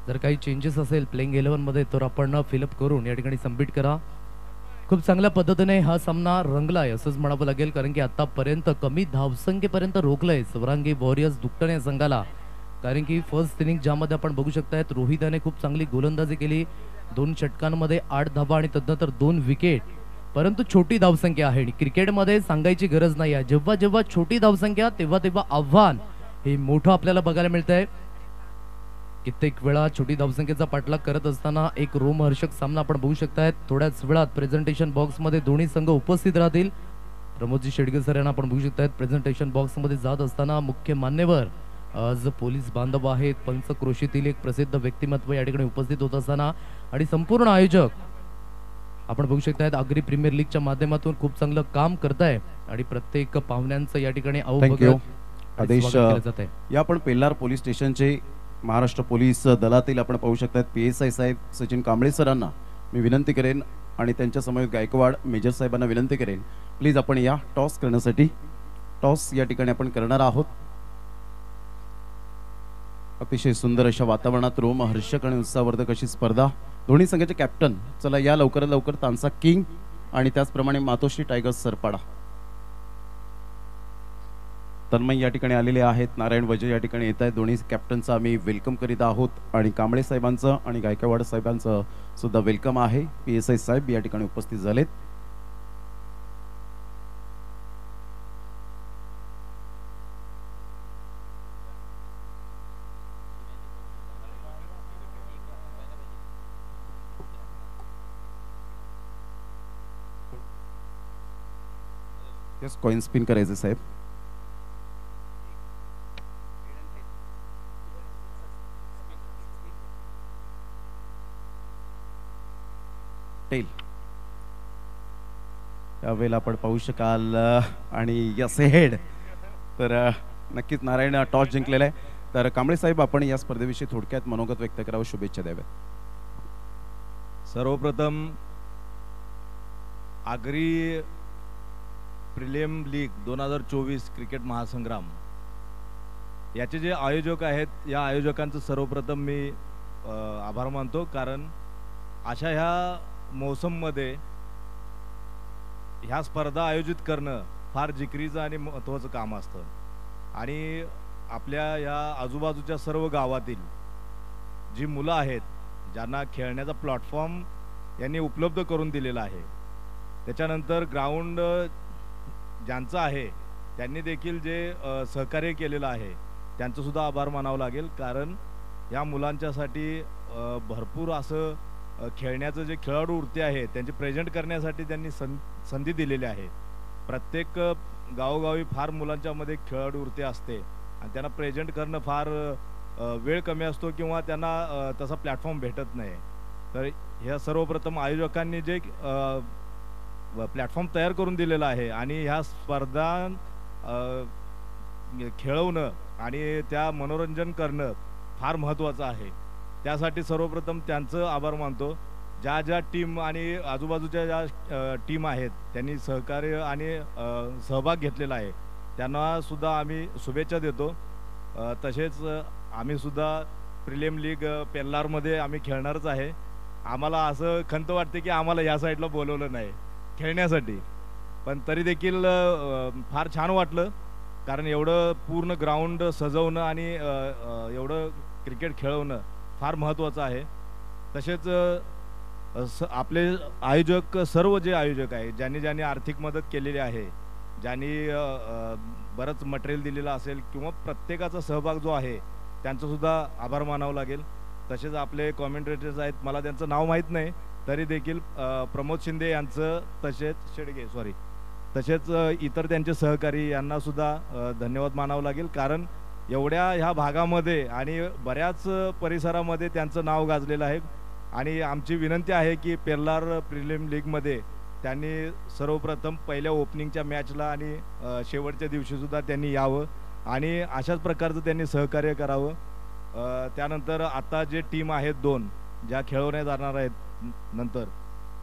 जर काही चेंजेस असेल प्लेइंग 11 मध्ये तर आपण फिलअप करून या ठिकाणी सबमिट करा. खूप चांगल्या पद्धतीने हा सामना रंगलाय असंच म्हणावं लागेल, कारण की आतापर्यंत कमी धावसंख्येपर्यंत रोखलंय शिवरांगी वॉरियर्स दुकटन या संघाला. कारण की फर्स्ट इनिंग ज्यामध्ये आपण बघू शकतायत रोहित याने खूप चांगली गोलंदाजी केली, 2 षटकांमध्ये 8 धावा आणि तदनंतर 2 विकेट. परंतु छोटी धावसंख्या आहे आणि क्रिकेटमध्ये सांगायची गरज नाही आहे, जेव्हा जेव्हा छोटी धावसंख्या तेव्हा तेव्हा आव्हान हे मोठं आपल्याला बघायला मिळतंय. कित्येक वेळा छोटी धावसंख्येचा पाठलाग करत असताना एक रोमहर्षक सामना आपण बघू शकतायत. थोड्याच वेळात प्रेझेंटेशन बॉक्समध्ये दोन्ही संघ उपस्थित राहतील. प्रमोदजी शेडगे सर यांना आपण बघू शकतायत प्रेझेंटेशन बॉक्समध्ये जात असताना. मुख्य मान्यवर आज पोलीस बांधव आहेत, पंचक्रोशीतील एक प्रसिद्ध व्यक्तिमत्व या ठिकाणी उपस्थित होत असताना आणि संपूर्ण आयोजक आपण बघू शकतायत अग्री प्रीमियर लीगच्या माध्यमातून खूप चांगलं काम करताय आणि प्रत्येक पाहुण्यांचं या ठिकाणी थँक्यू स्वागत आदेश. केलं जातंय. या आपण पेल्लार पोलीस स्टेशनचे महाराष्ट्र पोलीस दलातील आपण पाहू शकतात PSI साहेब सचिन कांबळे सरांना मी विनंती करेन आणि त्यांच्या समवेत गायकवाड मेजर साहेबांना विनंती करेन, प्लीज आपण या टॉस करण्यासाठी. टॉस या ठिकाणी आपण करणार आहोत. अतिशय सुंदर अशा वातावरणात रोमहर्षक आणि उत्साहवर्धक अशी स्पर्धा. दोन्ही संघाचे कॅप्टन चला या लवकरात लवकर तानसा किंग आणि त्याचप्रमाणे मातोश्री टायगर्स सरपाडा. तन्मय या ठिकाणी आलेले आहेत, नारायण वजे या ठिकाणी येत आहेत. दोन्ही कॅप्टनचं आम्ही वेलकम करीत आहोत आणि कांबळे साहेबांचं आणि गायकवाड साहेबांचं सुद्धा वेलकम आहे. PSI साहेब या ठिकाणी उपस्थित झालेत. यस, कॉइन स्पिन करायचे साहेब. टेल यावेळेला आपण पाहू शकाल आणि यस हेड. तर नक्कीच नारायण टॉस जिंकलेला आहे. तर कांबळे साहेब आपण या स्पर्धेविषयी थोडक्यात मनोगत व्यक्त करावं, शुभेच्छा द्याव्यात. सर्वप्रथम आगरी प्रिलियम लीग 2024 क्रिकेट महासंग्राम याचे जे आयोजक आहेत या आयोजकांचं सर्वप्रथम मी आभार मानतो, कारण अशा ह्या मोसममध्ये ह्या स्पर्धा आयोजित करणं फार जिकरीचं आणि महत्त्वाचं काम असतं. आणि आपल्या या आजूबाजूच्या सर्व गावातील जी मुलं आहेत ज्यांना खेळण्याचा प्लॅटफॉर्म यांनी उपलब्ध करून दिलेला आहे, त्याच्यानंतर ग्राउंड ज्यांचं आहे त्यांनी देखील जे सहकार्य केलेलं आहे त्यांचं सुद्धा आभार मानावं लागेल, कारण या मुलांच्यासाठी भरपूर असं खेळण्याचं जे खेळाडू उरते आहे त्यांचे प्रेझेंट करण्यासाठी त्यांनी संधी दिलेली आहे. प्रत्येक गावोगावी फार मुलांच्यामध्ये खेळाडू उरते असते आणि त्यांना प्रेझेंट करणं फार वेळ कमी असतो किंवा त्यांना तसा प्लॅटफॉर्म भेटत नाही. तर ह्या सर्वप्रथम आयोजकांनी जे प्लॅटफॉर्म तयार करून दिलेला आहे आणि ह्या स्पर्धा खेळवणं आणि त्या मनोरंजन करणं फार महत्त्वाचं आहे. त्यासाठी सर्वप्रथम त्यांचं आभार मानतो. ज्या ज्या टीम आणि आजूबाजूच्या ज्या टीम आहेत त्यांनी सहकार्य आणि सहभाग घेतलेला आहे त्यांना सुद्धा आम्ही शुभेच्छा देतो. तसेच आम्ही सुद्धा प्रिलियम लीग पेल्लारमध्ये आम्ही खेळणारच आहे. आम्हाला असं खंत वाटते की आम्हाला या साईडला बोलवलं नाही खेळण्यासाठी, पण तरी देखील फार छान वाटलं, कारण एवढं पूर्ण ग्राउंड सजवणं आणि एवढं क्रिकेट खेळवणं फार महत्त्वाचं आहे. तसेच आपले आयोजक सर्व जे आयोजक आहे ज्यांनी ज्यांनी आर्थिक मदत केलेली आहे, ज्यांनी बरंच मटेरियल दिलेलं असेल किंवा प्रत्येकाचा सहभाग जो आहे त्यांचंसुद्धा आभार मानावं लागेल. तसेच आपले कॉमेंटेटर्स आहेत, मला त्यांचं नाव माहीत नाही तरी देखील प्रमोद शिंदे यांचं, तसेच तसेच इतर त्यांचे सहकारी यांनासुद्धा धन्यवाद मानावं लागेल, कारण एवढ्या ह्या भागामध्ये आणि बऱ्याच परिसरामध्ये त्यांचं नाव गाजलेलं आहे. आणि आमची विनंती आहे की पेल्लार प्रिलियम लीगमध्ये त्यांनी सर्वप्रथम पहिल्या ओपनिंगच्या मॅचला आणि शेवटच्या दिवशीसुद्धा त्यांनी यावं आणि अशाच प्रकारचं त्यांनी सहकार्य करावं. त्यानंतर आता जे टीम आहेत 2 ज्या खेळवण्यात जाणार आहेत नंतर,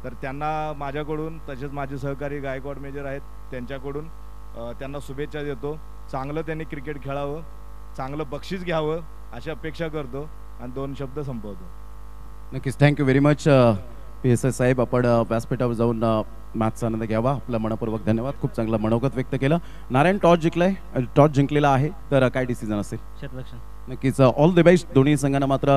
तर त्यांना माझ्याकडून तसेच माझे सहकारी गायकवाड मेजर आहेत त्यांच्याकडून त्यांना शुभेच्छा देतो. चांगलं त्यांनी क्रिकेट खेळावं, चांगलं बक्षीस घ्यावं अशी अपेक्षा करतो आणि 2 शब्द संपवतो. नक्कीच, थँक्यू व्हेरी मच PSI साहेब, आपण व्यासपीठावर जाऊन मॅचचा आनंद घ्यावा. आपला मनपूर्वक धन्यवाद. खूप चांगला मनोगत व्यक्त केलं. नारायण टॉस जिंकलेला आहे, तर काय डिसिजन असेल? क्षेत्ररक्षण. नक्कीच ऑल द बेस्ट दोन्ही संघांना. मात्र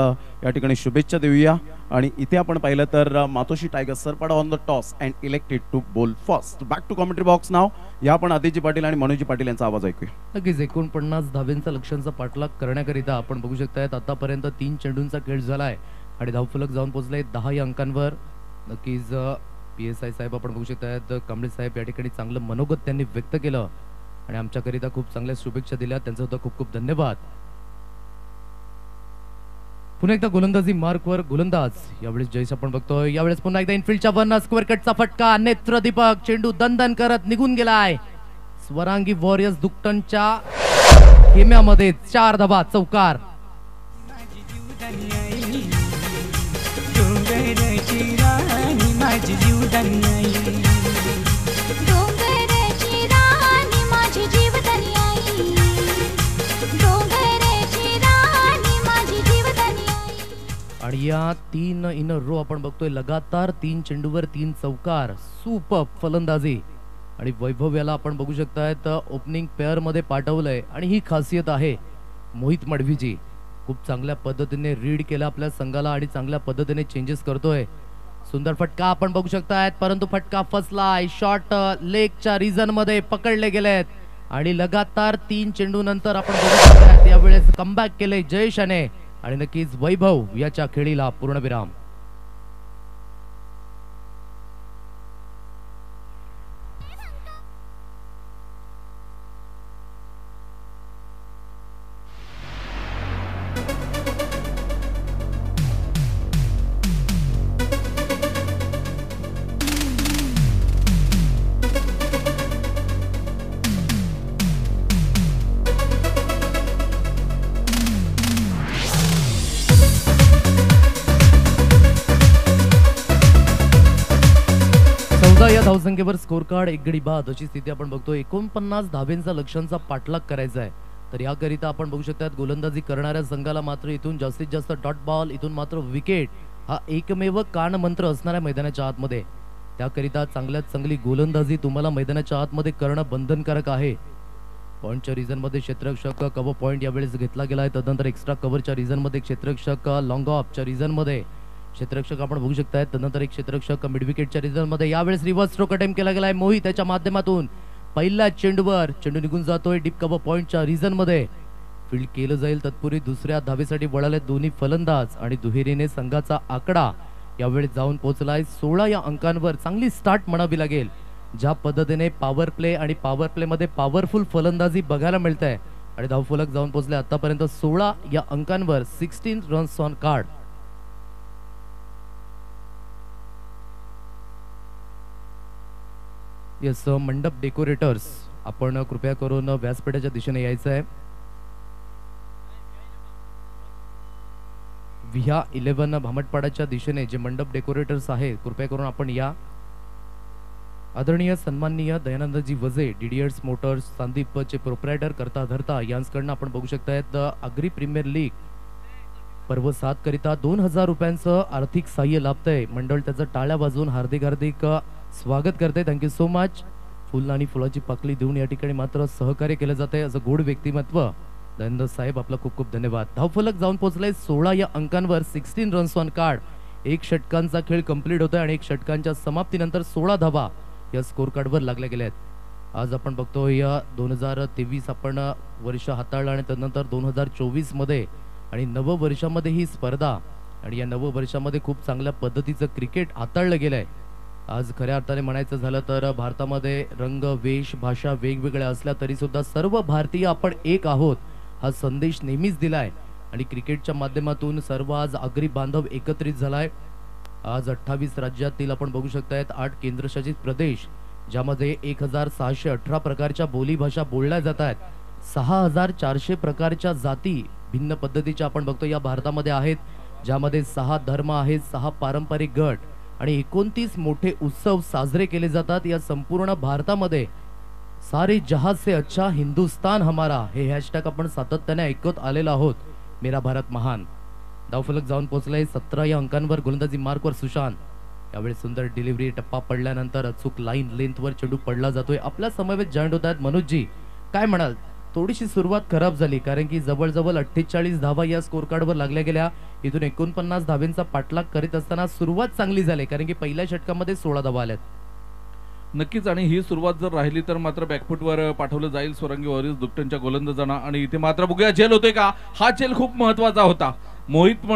या ठिकाणी शुभेच्छा देऊया. आणि इथे आपण पाहिलं तर Matoshri Tigers Sarpada on the toss and elected to bowl first. Back to commentary box नाव. या आपण आदिजी पाटील आणि मनोजी पाटील यांचा आवाज ऐकूया. नक्कीच 49 धाब्यांचा लक्ष्यांचा पाठलाग करण्याकरिता आपण बघू शकतायत आतापर्यंत 3 चेंडूंचा खेळ झालाय आणि धावफलक जाऊन पोहोचले 10 या अंकांवर. नक्कीच PSI साहेब आपण बघू शकतायत, कांबळे साहेब या ठिकाणी चांगलं मनोगत त्यांनी व्यक्त केलं आणि आमच्याकरिता खूप चांगल्या शुभेच्छा दिल्या. त्यांचा सुद्धा खूप खूप धन्यवाद. पुन्हा एकदा गोलंदाजी मार्कवर गोलंदाज यावेळेस जयेश आपण बघतोय. यावेळेस पुन्हा एकदा इनफिल्डच्या वन स्क्वेअर कटचा फटका. नेत्रदीपक चेंडू दणदण करत निघून गेलाय. स्वरांगी वॉरियर्स दुकटनच्या खेम्यामध्ये 4 धाबा चौकार. आणि या 3 इन रो आपण बघतोय लगातार 3 चेंडूवर 3 चौकार. सुपर फलंदाजी. आणि वैभव याला आपण बघू शकतायत ओपनिंग पेअर मध्ये पाठवलंय आणि ही खासियत आहे मोहित मडवीची. खूप चांगल्या पद्धतीने रीड केलं आपल्या संघाला आणि चांगल्या पद्धतीने चेंजेस करतोय. सुंदर फटका आपण बघू शकतायत, परंतु फटका फसलाय. शॉट लेगच्या रिजन मध्ये पकडले गेलेत आणि लगातार 3 चेंडू नंतर आपण बघू शकतायत यावेळेस कमबॅक केले जयेशाने आणि नक्कीच वैभव याच्या खेळीला पूर्णविराम. या धावसंख्येवर स्कोर कार्ड 1 गडी बाद अशी स्थिती आपण बघतो. 49 धाब्यांचा लक्ष्यांचा पाठलाग करायचा आहे, तर याकरिता आपण बघू शकतात गोलंदाजी करणाऱ्या संघाला मात्र इथून जास्तीत जास्त डॉट बॉल, इथून मात्र विकेट हा एकमेव कान मंत्र असणाऱ्या मैदानाच्या आतमध्ये. त्याकरिता चांगल्यात चांगली गोलंदाजी तुम्हाला मैदानाच्या आतमध्ये करणं बंधनकारक आहे. पॉइंटच्या रिझन मध्ये क्षेत्ररक्षक कव्हर पॉइंट यावेळेस घेतला गेलाय. तदनंतर एक्स्ट्रा कव्हरच्या रिझन मध्ये क्षेत्ररक्षक लॉंग ऑफच्या रिझन मध्ये क्षेत्ररक्षक आपण बघू शकताय. त्यानंतर एक क्षेत्ररक्षक मिड विकेटच्या रिझन मध्ये यावेळेस रिव्हर्स स्ट्रोक अटेम्प्ट केला गेलाय मोहित त्याच्या माध्यमातून. पहिल्या चेंडूवर चेंडू निघून जातोय डीप कव्हर पॉइंटच्या रिझन मध्ये. फील्ड केलं जाईल तत्पूर्वी दुसऱ्या धावेसाठी वळाले दोन्ही फलंदाज आणि दुहेरीने संघाचा आकडा यावेळी जाऊन पोहोचलाय 16 या अंकांवर. चांगली स्टार्ट म्हणावी लागेल. ज्या पद्धतीने पॉवर प्ले आणि पॉवर प्ले मध्ये पॉवरफुल फलंदाजी बघायला मिळते आणि धावफलक जाऊन पोहोचले आतापर्यंत 16 या अंकांवर 16 रन्स ऑन कार्ड. यस मंडप डेकोरेटर्स आपण कृपया करून व्यासपीठाच्या दिशेने यायचं आहे. विहा 11 भामटपाडाच्या दिशेने जे मंडप डेकोरेटर्स आहे कृपया करून आपण या. आदरणीय सन्माननीय दयानंदजी वजे डीडीएर्स मोटर्स संदीपचे प्रोप्रायटर करता धरता यांच्याकडनं आपण बघू शकतायत अग्री प्रीमियर लीग पर्व 7 करिता 2000 रुपयांचं आर्थिक सहाय्य लाभतंय. मंडळ त्याचं टाळ्या वाजवून हार्दिक हार्दिक स्वागत करते. Thank you so much. फुल आणि फुलाची पाकळी देऊन या ठिकाणी मात्र सहकार्य केलं जाते. असं गोड व्यक्तिमत्व दयानंद साहेब आपला खूप खूप धन्यवाद. धावफलक जाऊन पोहोचलाय 16 या अंकांवर 16 रन्स ऑन कार्ड. 1 षटकांचा खेळ कंप्लीट होतोय आणि 1 षटकांच्या समाप्तीनंतर 16 धावा या स्कोर कार्डवर लागल्या गेल्या आहेत. आज आपण बघतो या 2023 आपण वर्ष हाताळलं आणि त्यानंतर 2024 मध्ये आणि नव वर्षामध्ये ही स्पर्धा आणि या नव वर्षामध्ये खूप चांगल्या पद्धतीचं क्रिकेट हाताळलं गेलंय. आज खऱ्या अर्थाने म्हणायचं झालं तर भारतामध्ये रंग वेश भाषा वेगवेगळ्या असल्या तरी सुद्धा सर्व भारतीय आपण एक आहोत हा संदेश नेहमीच दिलाय आणि क्रिकेटच्या माध्यमातून सर्व आज आगरी बांधव एकत्रित झालाय. आज 28 राज्यातील आपण बघू शकतायत 8 केंद्रशासित प्रदेश ज्यामध्ये 1618 प्रकारच्या बोलीभाषा बोलल्या जात आहेत. 6400 प्रकारच्या जाती भिन्न पद्धतीच्या आपण बघतो या भारतामध्ये आहेत, ज्यामध्ये 6 धर्म आहेत, 6 पारंपरिक गट आणि 29 मोठे उत्सव साजरे केले जातात. या संपूर्ण भारतामध्ये सारे जहां से अच्छा हिंदुस्तान हमारा हे हॅशटॅग आपण सातत्याने ऐकत आलेलो आहोत. मेरा भारत महान. धावफलक जाऊन पोहोचलाय 17 या अंकांवर. गोलंदाजी मार्कवर सुशांत यावेळी सुंदर डिलिव्हरी, टप्पा पडल्यानंतर अचूक लाईन लेंथवर चेंडू पडला जातोय. आपल्या समवेत जॉईंट होत आहेत मनोजजी, काय म्हणाल? थोडीशी सुरुवात खराब झाली कारण की जवळजवळ 48 धावा या स्कोर कार्डवर लागल्या गेल्या. इथून 49 धावेंचा पाठलाग करीत असताना सुरुवात चांगली झाली कारण की पहिल्या षटकामध्ये 16 धावा आल्यात. नक्कीच, आणि ही सुरुवात जर राहिली तर मात्र बॅकफुटवर पाठवलं जाईल स्वरांगी वॉरियर्स दुकटनच्या गोलंदाजांना. आणि इथे मात्र बघूया झेल होते का. हा झेल खूप महत्वाचा होता. मोहित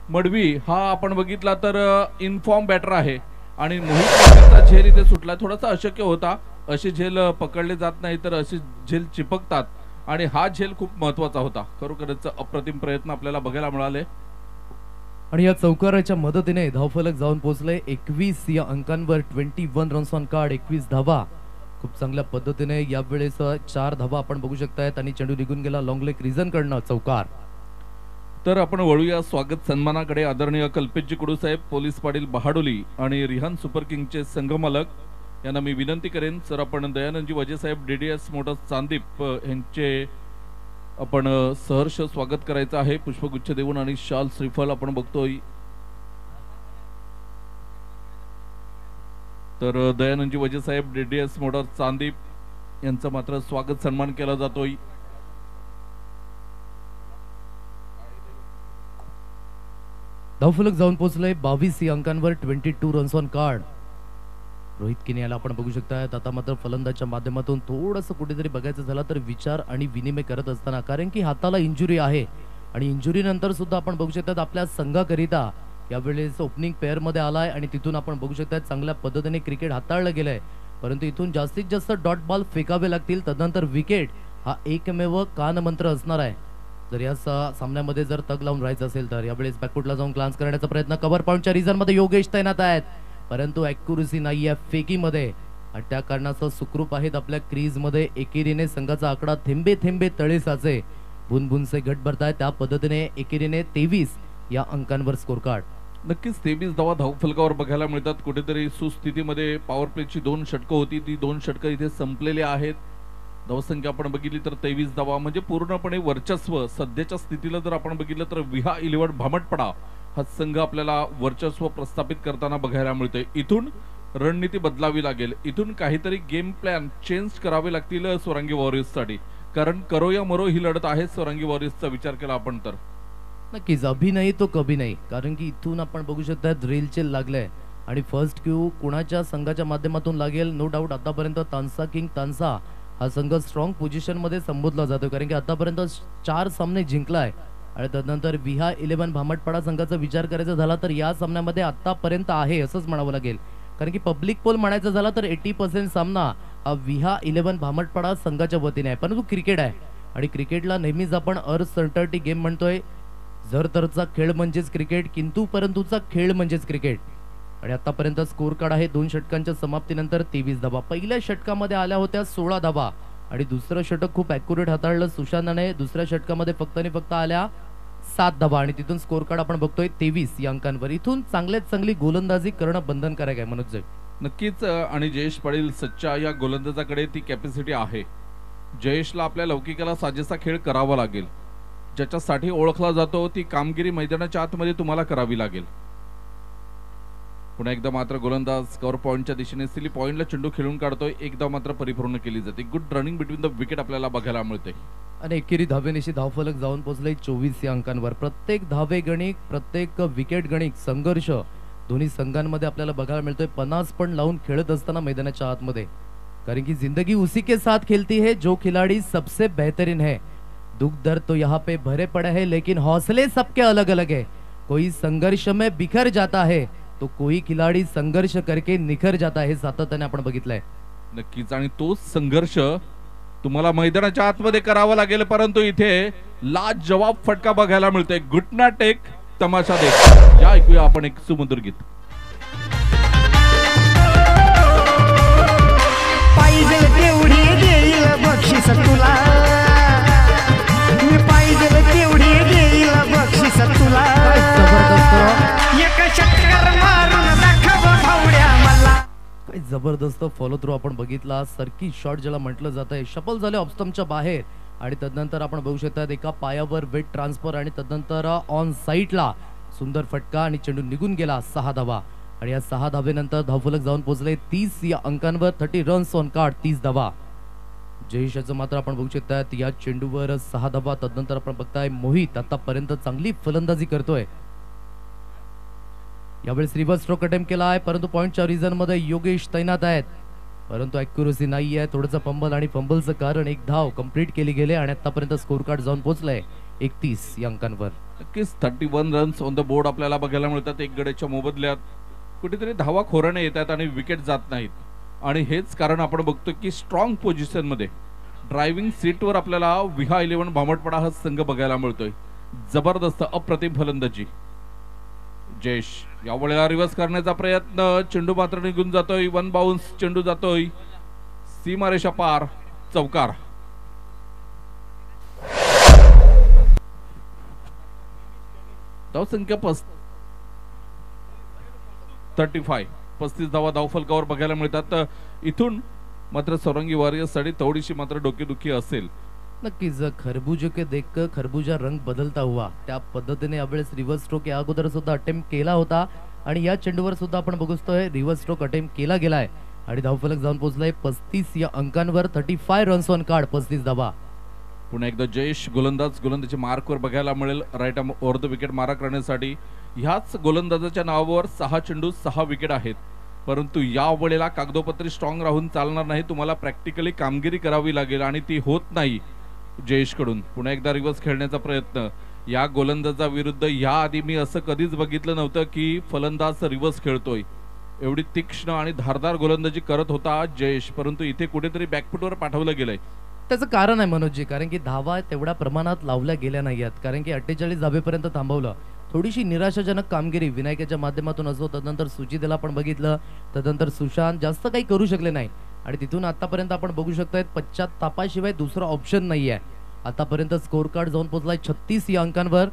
मडवी हा आपण बघितला तर इनफॉर्म बॅटर आहे आणि मोहित मडवीचा झेल इथे सुटला. थोडासा अशक्य होता, असे झेल पकडले जात नाही तर असे झेल चिपकतात आणि हा झेल खूप महत्वाचा होता. खरोखरच अप्रतिम प्रयत्न आपल्याला बघायला मिळाले आणि या चौकाराच्या मदतीने धावफलक जाऊन पोहोचले 21 या अंकांवर. 21 रन्स ऑन कार्ड, 21 धावा. खूप चांगल्या पद्धतीने यावेळेस 4 धावा आपण बघू शकतायत आणि चेंडू निघून गेला लॉंग लेग रिझन कडनं चौकार. तर आपण वळूया स्वागत सन्मानाकडे. आदरणीय कल्पेशजी कुडू साहेब, पोलीस पाटील बहाडोली आणि रिहान सुपर किंगचे संघमालक यांना मी विनंती करेन सर, आपण दयानंदजी वजे साहेब, DDS मोटर्स चांदीप यांचे आपण सहर्ष स्वागत करायचं आहे. पुष्पगुच्छ देऊन आणि शाल श्रीफल आपण बघतोय. तर दयानंदजी वजे साहेब, DDS मोटर्स चांदीप यांचा मात्र स्वागत सन्मान केला जातोय. धावफलक जाऊन पोहोचले 22 या अंकांवर. 22 रन्स ऑन कार्ड. रोहित किनी याला आपण बघू शकतायत. आता मात्र फलंदाजच्या माध्यमातून थोडंसं कुठेतरी बघायचं झालं तर विचार आणि विनिमय करत असताना, कारण की हाताला इंजुरी आहे आणि इंजुरी नंतर सुद्धा आपण बघू शकतात आपल्या संघाकरिता यावेळेस ओपनिंग पेअर मध्ये आलाय आणि तिथून आपण बघू शकतात चांगल्या पद्धतीने क्रिकेट हाताळलं गेलंय. परंतु इथून जास्तीत जास्त डॉट बॉल फेकावे लागतील, तदनंतर विकेट हा एकमेव कानमंत्र असणार आहे जर या सामन्यामध्ये जर तग लावून राहायचं असेल तर. यावेळेस बॅकफुटला जाऊन ग्लान्स करण्याचा प्रयत्न, कव्हर पॉईंटच्या रिझन मध्ये योगेश तैनात आहेत परंतु ॲक्युरसी नाही आहे फेकीमध्ये आणि त्या कारणाचं सुखरूप आहेत आपल्या क्रीज मध्ये. एकेरीने संघाचा आकडा थेंबे थेंबे तळे साचे, बुनबुनसे घट भरताय. त्या पद्धतीने एकेरीने 23 या अंकांवर स्कोर कार्ड. नक्कीच 23 धावा धावफलकावर बघायला मिळतात. कुठेतरी सुस्थितीमध्ये पॉवर प्लेची 2 षटकं होती, ती 2 षटकं इथे संपलेली आहेत. धावसंख्या आपण बघितली तर 23 धावा म्हणजे पूर्णपणे वर्चस्व. सध्याच्या स्थितीला जर आपण बघितलं तर विहा 11 भामटपडा हा संघ आपल्याला वर्चस्व प्रस्थापित करताना बघायला मिळतोय. इथून रणनीती बदलावी लागेल, इथून काहीतरी गेम प्लॅन चेंज करावे लागतील स्वरांगी वॉरियर्ससाठी, कारण करो या मरो ही लढत आहे स्वरांगी वॉरियर्सचा विचार केला आपण तर. नक्कीच अभि नाही तो कभी नाही, कारण की इथून आपण बघू शकता ड्रिलचे लागले आणि फर्स्ट क्यू कुणाच्या संघाच्या माध्यमातून लागेल. नो डाऊट आतापर्यंत तानसा किंग तानसा हा संघ स्ट्रॉंग पोझिशन मध्ये संबोधला जातो कारण की आतापर्यंत 4 सामने जिंकलाय आणि त्यानंतर विहा 11 भामटपाडा संघाचा विचार करायचा झाला तर या सामन्यामध्ये आतापर्यंत आहे असंच म्हणावं लागेल, कारण की पब्लिक पोल म्हणायचं झाला तर 80% सामना हा विहा 11 भामटपाडा संघाच्या वतीने आहे. परंतु क्रिकेट आहे आणि क्रिकेटला नेहमीच आपण अनसर्टनिटी गेम म्हणतोय. जर तरचा खेळ म्हणजेच क्रिकेट, किंतु परंतुचा खेळ म्हणजेच क्रिकेट. आणि आतापर्यंत स्कोर कार्ड आहे 2 षटकांच्या समाप्तीनंतर 23 धावा. पहिल्या षटकामध्ये आल्या होत्या 16 धावा आणि दुसरं षटक खूप ॲक्युरेट हाताळलं सुशांतने. दुसऱ्या षटकामध्ये फक्त आणि फक्त आल्या 7 धावा आणि तिथून स्कोर कार्ड आपण बघतोय 23 या अंकांवर. इथून चांगल्यात चांगली गोलंदाजी करणं बंधनकारक आहे मनोज. नक्कीच, आणि जयेश पाटील सच्चा या गोलंदाजाकडे ती कॅपॅसिटी आहे. जयेशला आपल्या लौकिकाला साजेसा खेळ करावा लागेल. ज्याच्यासाठी ओळखला जातो ती कामगिरी मैदानाच्या आतमध्ये तुम्हाला करावी लागेल. पुन्हा एकदा मात्र गोलंदाज कव्हर पॉईंटच्या दिशेने सिली पॉईंटला चेंडू खेळून काढतोय. एकदा मात्र परिपूर्ण केली जाते. Good running between the wicket आपल्याला बघायला मिळते आणि एकेरी धावेनिशी धावफलक जाऊन पोहोचले 24 या अंकांवर. प्रत्येक धावे गणिक, प्रत्येक विकेट गणिक, संघर्ष दोन्ही संघांमध्ये आपल्याला बघायला मिळतोय. 50 पण लावून खेळत असताना मैदानाच्या आतमध्ये, कारण की जिंदगी उसी के साथ खेलती है जो खिलाड़ी सबसे बेहतरीन है. दुख दर्द तो यहाँ पे भरे पड़े हैं लेकिन हौसले सबके अलग अलग है. कोई संघर्ष में बिखर जाता है तो कोई खिलाड़ी संघर्ष करके निखर जाता है. सातत्याने आपण बघितलंय. नक्कीच, आणि तोच संघर्ष तुम्हाला मैदानाच्या आतमध्ये करावा लागेल. परंतु इथे लाजवाब फटका बघायला मिळतोय. घुटना टेक तमाशा देख, या ऐकूया आपण एक सुमधुर गीत. पाहिजे तेवढी देईल बक्षीस तुला, मी पाहिजे तेवढी देईल बक्षीस तुला. एक षटकार मारून दाखव भावड्या मला. काय जबरदस्त फॉलो थ्रू आपण बघितला. सर्की शॉट ज्याला म्हटलं जात आहे. शफल झाले ऑफस्टम्पच्या बाहेर आणि तदनंतर आपण बघू शकता एका पायावर वेट ट्रान्सफर आणि तदनंतर ऑन साईडला सुंदर फटका आणि चेंडू निघून गेला 6 धावा. आणि या 6 धावेनंतर धावफलक जाऊन पोहोचले 30 या अंकांवर. 30 रन्स ऑन कार्ड, 30 धावा. जयेशाचं मात्र आपण बघू शकता या चेंडूवर 6 धावा. तदनंतर आपण बघताय मोहित आतापर्यंत चांगली फलंदाजी करतोय. यावेळेस रिव्हर्स स्ट्रोक अटेम्प्ट केला आहे, परंतु पॉइंटच्या रिझन मध्ये योगेश तैनात आहेत, परंतु ॲक्युरसी नाही आहे. थोडंसं फंबल आणि फंबलचं कारण एक धाव कंप्लीट केली गेले आणि आतापर्यंत स्कोर कार्ड जाऊन पोहोचलंय 31 या अंकांवर. नक्कीच 31 रन्स ऑन द बोर्ड आपल्याला बघायला मिळतात. एक गड्याच्या मोबदल्यात कुठेतरी धावा खोराने येतात आणि विकेट जात नाहीत. आणि हेच कारण आपण बघतो की स्ट्रॉंग पोझिशन मध्ये ड्रायव्हिंग सीटवर आपल्याला विहा 11 भामटपाडा हा संघ बघायला मिळतोय. जबरदस्त अप्रतिम फलंदाजी. जयेश यावेळेला रिव्हर्स करण्याचा प्रयत्न, चेंडू मात्र निघून जातोय. 1 बाउन्स चेंडू जातोय सीमारेषा पार, चौकार. धावसंख्या 35 धावा धावफलकावर बघायला मिळतात. इथून मात्र सौरंगी वॉरियर्ससाठी थोडीशी मात्र डोकेदुखी असेल. नक्कीच खरबूजे के देखकर खरबूजा रंग बदलता हुआ, त्या पद्धतीने यावेळेस रिव्हर्स स्ट्रोक या अगोदर सुद्धा अटेम्प्ट केला होता आणि या चेंडूवर सुद्धा आपण बघतोय रिव्हर्स स्ट्रोक अटेम्प्ट केला गेलाय आणि धावफलक जाऊन पोहोचलाय 35 या अंकांवर. 35 रन्स ऑन कार्ड, 35 धावा. पुन्हा एकदा जयेश गोलंदाजी मार्कवर बघायला मिळेल. Right arm over the wicket मारा करण्यासाठी ह्याच गोलंदाजाच्या नावावर 6 चेंडू 6 विकेट आहेत. परंतु या वेळेला कागदोपत्री स्ट्रॉंग राहून चालणार नाही, तुम्हाला प्रॅक्टिकली कामगिरी करावी लागेल आणि ती होत नाही जयेश कडून. पुन्हा एकदा रिव्हर्स खेळण्याचा प्रयत्न या गोलंदाजा विरुद्ध. या आधी मी असं कधीच बघितलं नव्हतं की फलंदाज रिव्हर्स खेळतोय. एवढी तीक्ष्ण आणि धारदार गोलंदाजी करत होता जयेश, परंतु इथे कुठेतरी बॅकफुटवर पाठवलं गेलंय. त्याचं कारण आहे मनोजजी, कारण की धावा तेवढ्या प्रमाणात लावल्या गेल्या नाहीयेत, कारण की 48 धावेपर्यंत थांबवलं. थोडीशी निराशाजनक कामगिरी विनायकाच्या माध्यमातून असो, तदनंतर सुचितेला आपण बघितलं, तदनंतर सुशांत जास्त काही करू शकले नाही आणि तिथून आतापर्यंत आपण बघू शकताय पश्चात्तापाशिवाय दुसरा ऑप्शन नाहीये. आतापर्यंत स्कोर कार्ड जाऊन पोहोचलाय 36 या अंकांवर.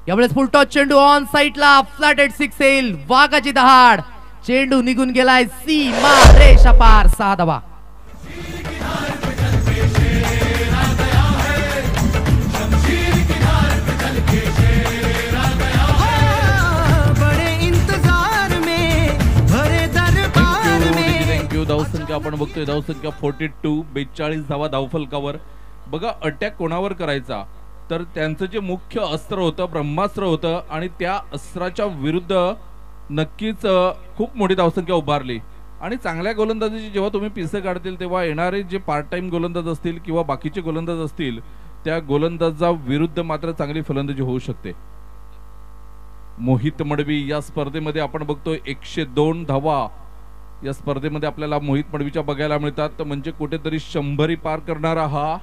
यावेळेस फुल टॉस चेंडू ऑन साइडला, फ्लॅटेड 6 येईल, वाघाची दहाड, चेंडू निघून गेलाय सीमा रेषा पार, 6 धावा. धावसंख्या आपण बघतोय, धावसंख्या 42, 42 धावा धावफलकावर. बघा अटॅक कोणावर करायचा, तर त्यांचं जे मुख्य अस्त्र होतं ब्रह्मास्त्र होतं आणि त्या अस्त्राच्या विरुद्ध नक्कीच खूप मोठी धावसंख्या उभारली. आणि चांगल्या गोलंदाजीची जेव्हा तुम्ही पिसे काढतील तेव्हा येणारे जे पार्ट टाइम गोलंदाज असतील किंवा बाकीचे गोलंदाज असतील, त्या गोलंदाजा विरुद्ध मात्र चांगली फलंदाजी होऊ शकते. मोहित मडवी या स्पर्धेमध्ये आपण बघतोय 102 धावा या स्पर्धेमध्ये आपल्याला मोहित मडवीच्या बघायला मिळतात. म्हणजे कुठेतरी 100 पार करणारा हा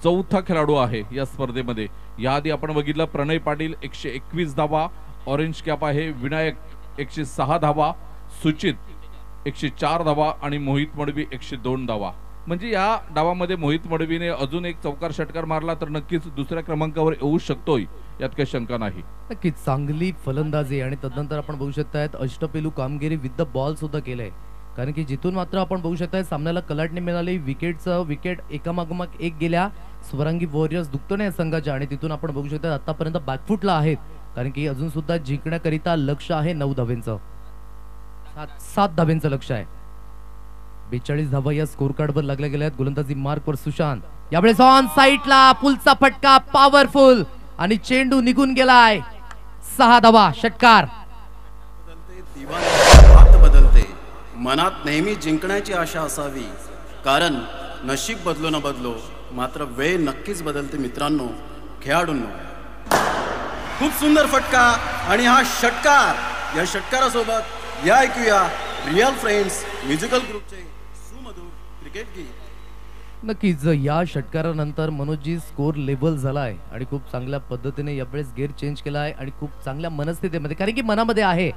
चौथा खेळाडू आहे या स्पर्धेमध्ये. याआधी आपण बघितलं प्रणय पाटील 121 धावा, ऑरेंज कॅप आहे विनायक 106 धावा, सुचित 104 धावा आणि मोहित मडवी 102 धावा. म्हणजे या डावामध्ये मोहित मडवीने अजून एक चौकार षटकार मारला तर नक्कीच दुसऱ्या क्रमांकावर येऊ शकतोय, यात काही शंका नाही. नक्कीच चांगली फलंदाजी आणि तदनंतर आपण बघू शकतायत अष्टपैलू कामगिरी विथ द बॉल सुद्धा केलंय, कारण की जिथून मात्र आपण बघू शकताय सामन्याला कलाटणी मिळाली. विकेट एकामागोमाग एक गेल्या स्वरांगी वॉरियर्स दुखतोने संघाच्या आणि तिथून आपण बघू शकता आतापर्यंत बॅकफुटला आहेत, कारण की अजून सुद्धा जिंकण्याकरिता लक्ष आहे 9 धावेंचं, 7 धावेंचं लक्ष आहे. 42 धावा या स्कोर कार्डवर लागल्या गेल्या आहेत. गोलंदाजी मार्कवर सुशांत, यावेळेस ऑन साइडला पुलचा फटका पॉवरफुल आणि चेंडू निघून गेलाय, 6 धावा, षटकार. हात बदलते, मनात नेहमी जिंकण्याची आशा असावी, कारण नशीब बदलो न बदलो मात्र वेळ नक्कीच बदलते. मित्रांनो, खेळाडूंनो, खूप सुंदर फटका आणि हा षटकार. या षटकारासोबत या ऐकूया रिअल फ्रेंड्स म्युझिकल ग्रुपचे सुमधुर क्रिकेट गीत. नक्कीच या षटकारानंतर मनोजजी स्कोर लेवल झालाय आणि खूप चांगल्या पद्धतीने यावेळेस गेअर चेंज केलाय आणि खूप चांगल्या मनस्थितीमध्ये, कारण की मनामध्ये आहे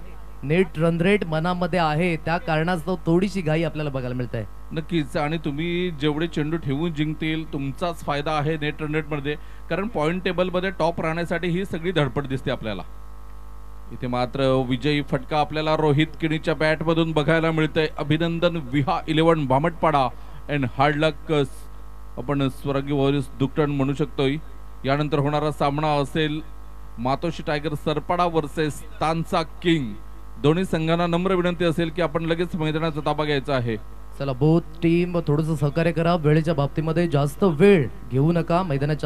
नेट रन रेट, मनामध्ये आहे, त्या कारणास्तव थोडीशी घाई आपल्याला बघायला मिळत आहे. नक्कीच, आणि तुम्ही जेवढे चेंडू ठेवून जिंकतील तुमचाच फायदा आहे नेट रन रेट मध्ये, कारण पॉइंट टेबल मध्ये टॉप राहण्यासाठी ही सगळी धडपड दिसते आपल्याला. इथे मात्र विजयी फटका आपल्याला रोहित किणीच्या बॅट मधून बघायला मिळतंय. अभिनंदन विहा 11 भामटपाडा अँड हार्ड लक आपण स्वरांगी वॉरियर्स दुकटण म्हणू शकतोय. यानंतर होणारा सामना असेल मातोश्री tiger Sarpada versus Tansa king. दोन्ही संघांना नम्र विनंती असेल की आपण लगेच मैदानाचा ताबा घ्यायचा आहे. चला बोथ टीम थोडंसं सहकार्य करा, वेळेच्या बाबतीमध्ये जास्त वेळ घेऊ नका मैदानाच्या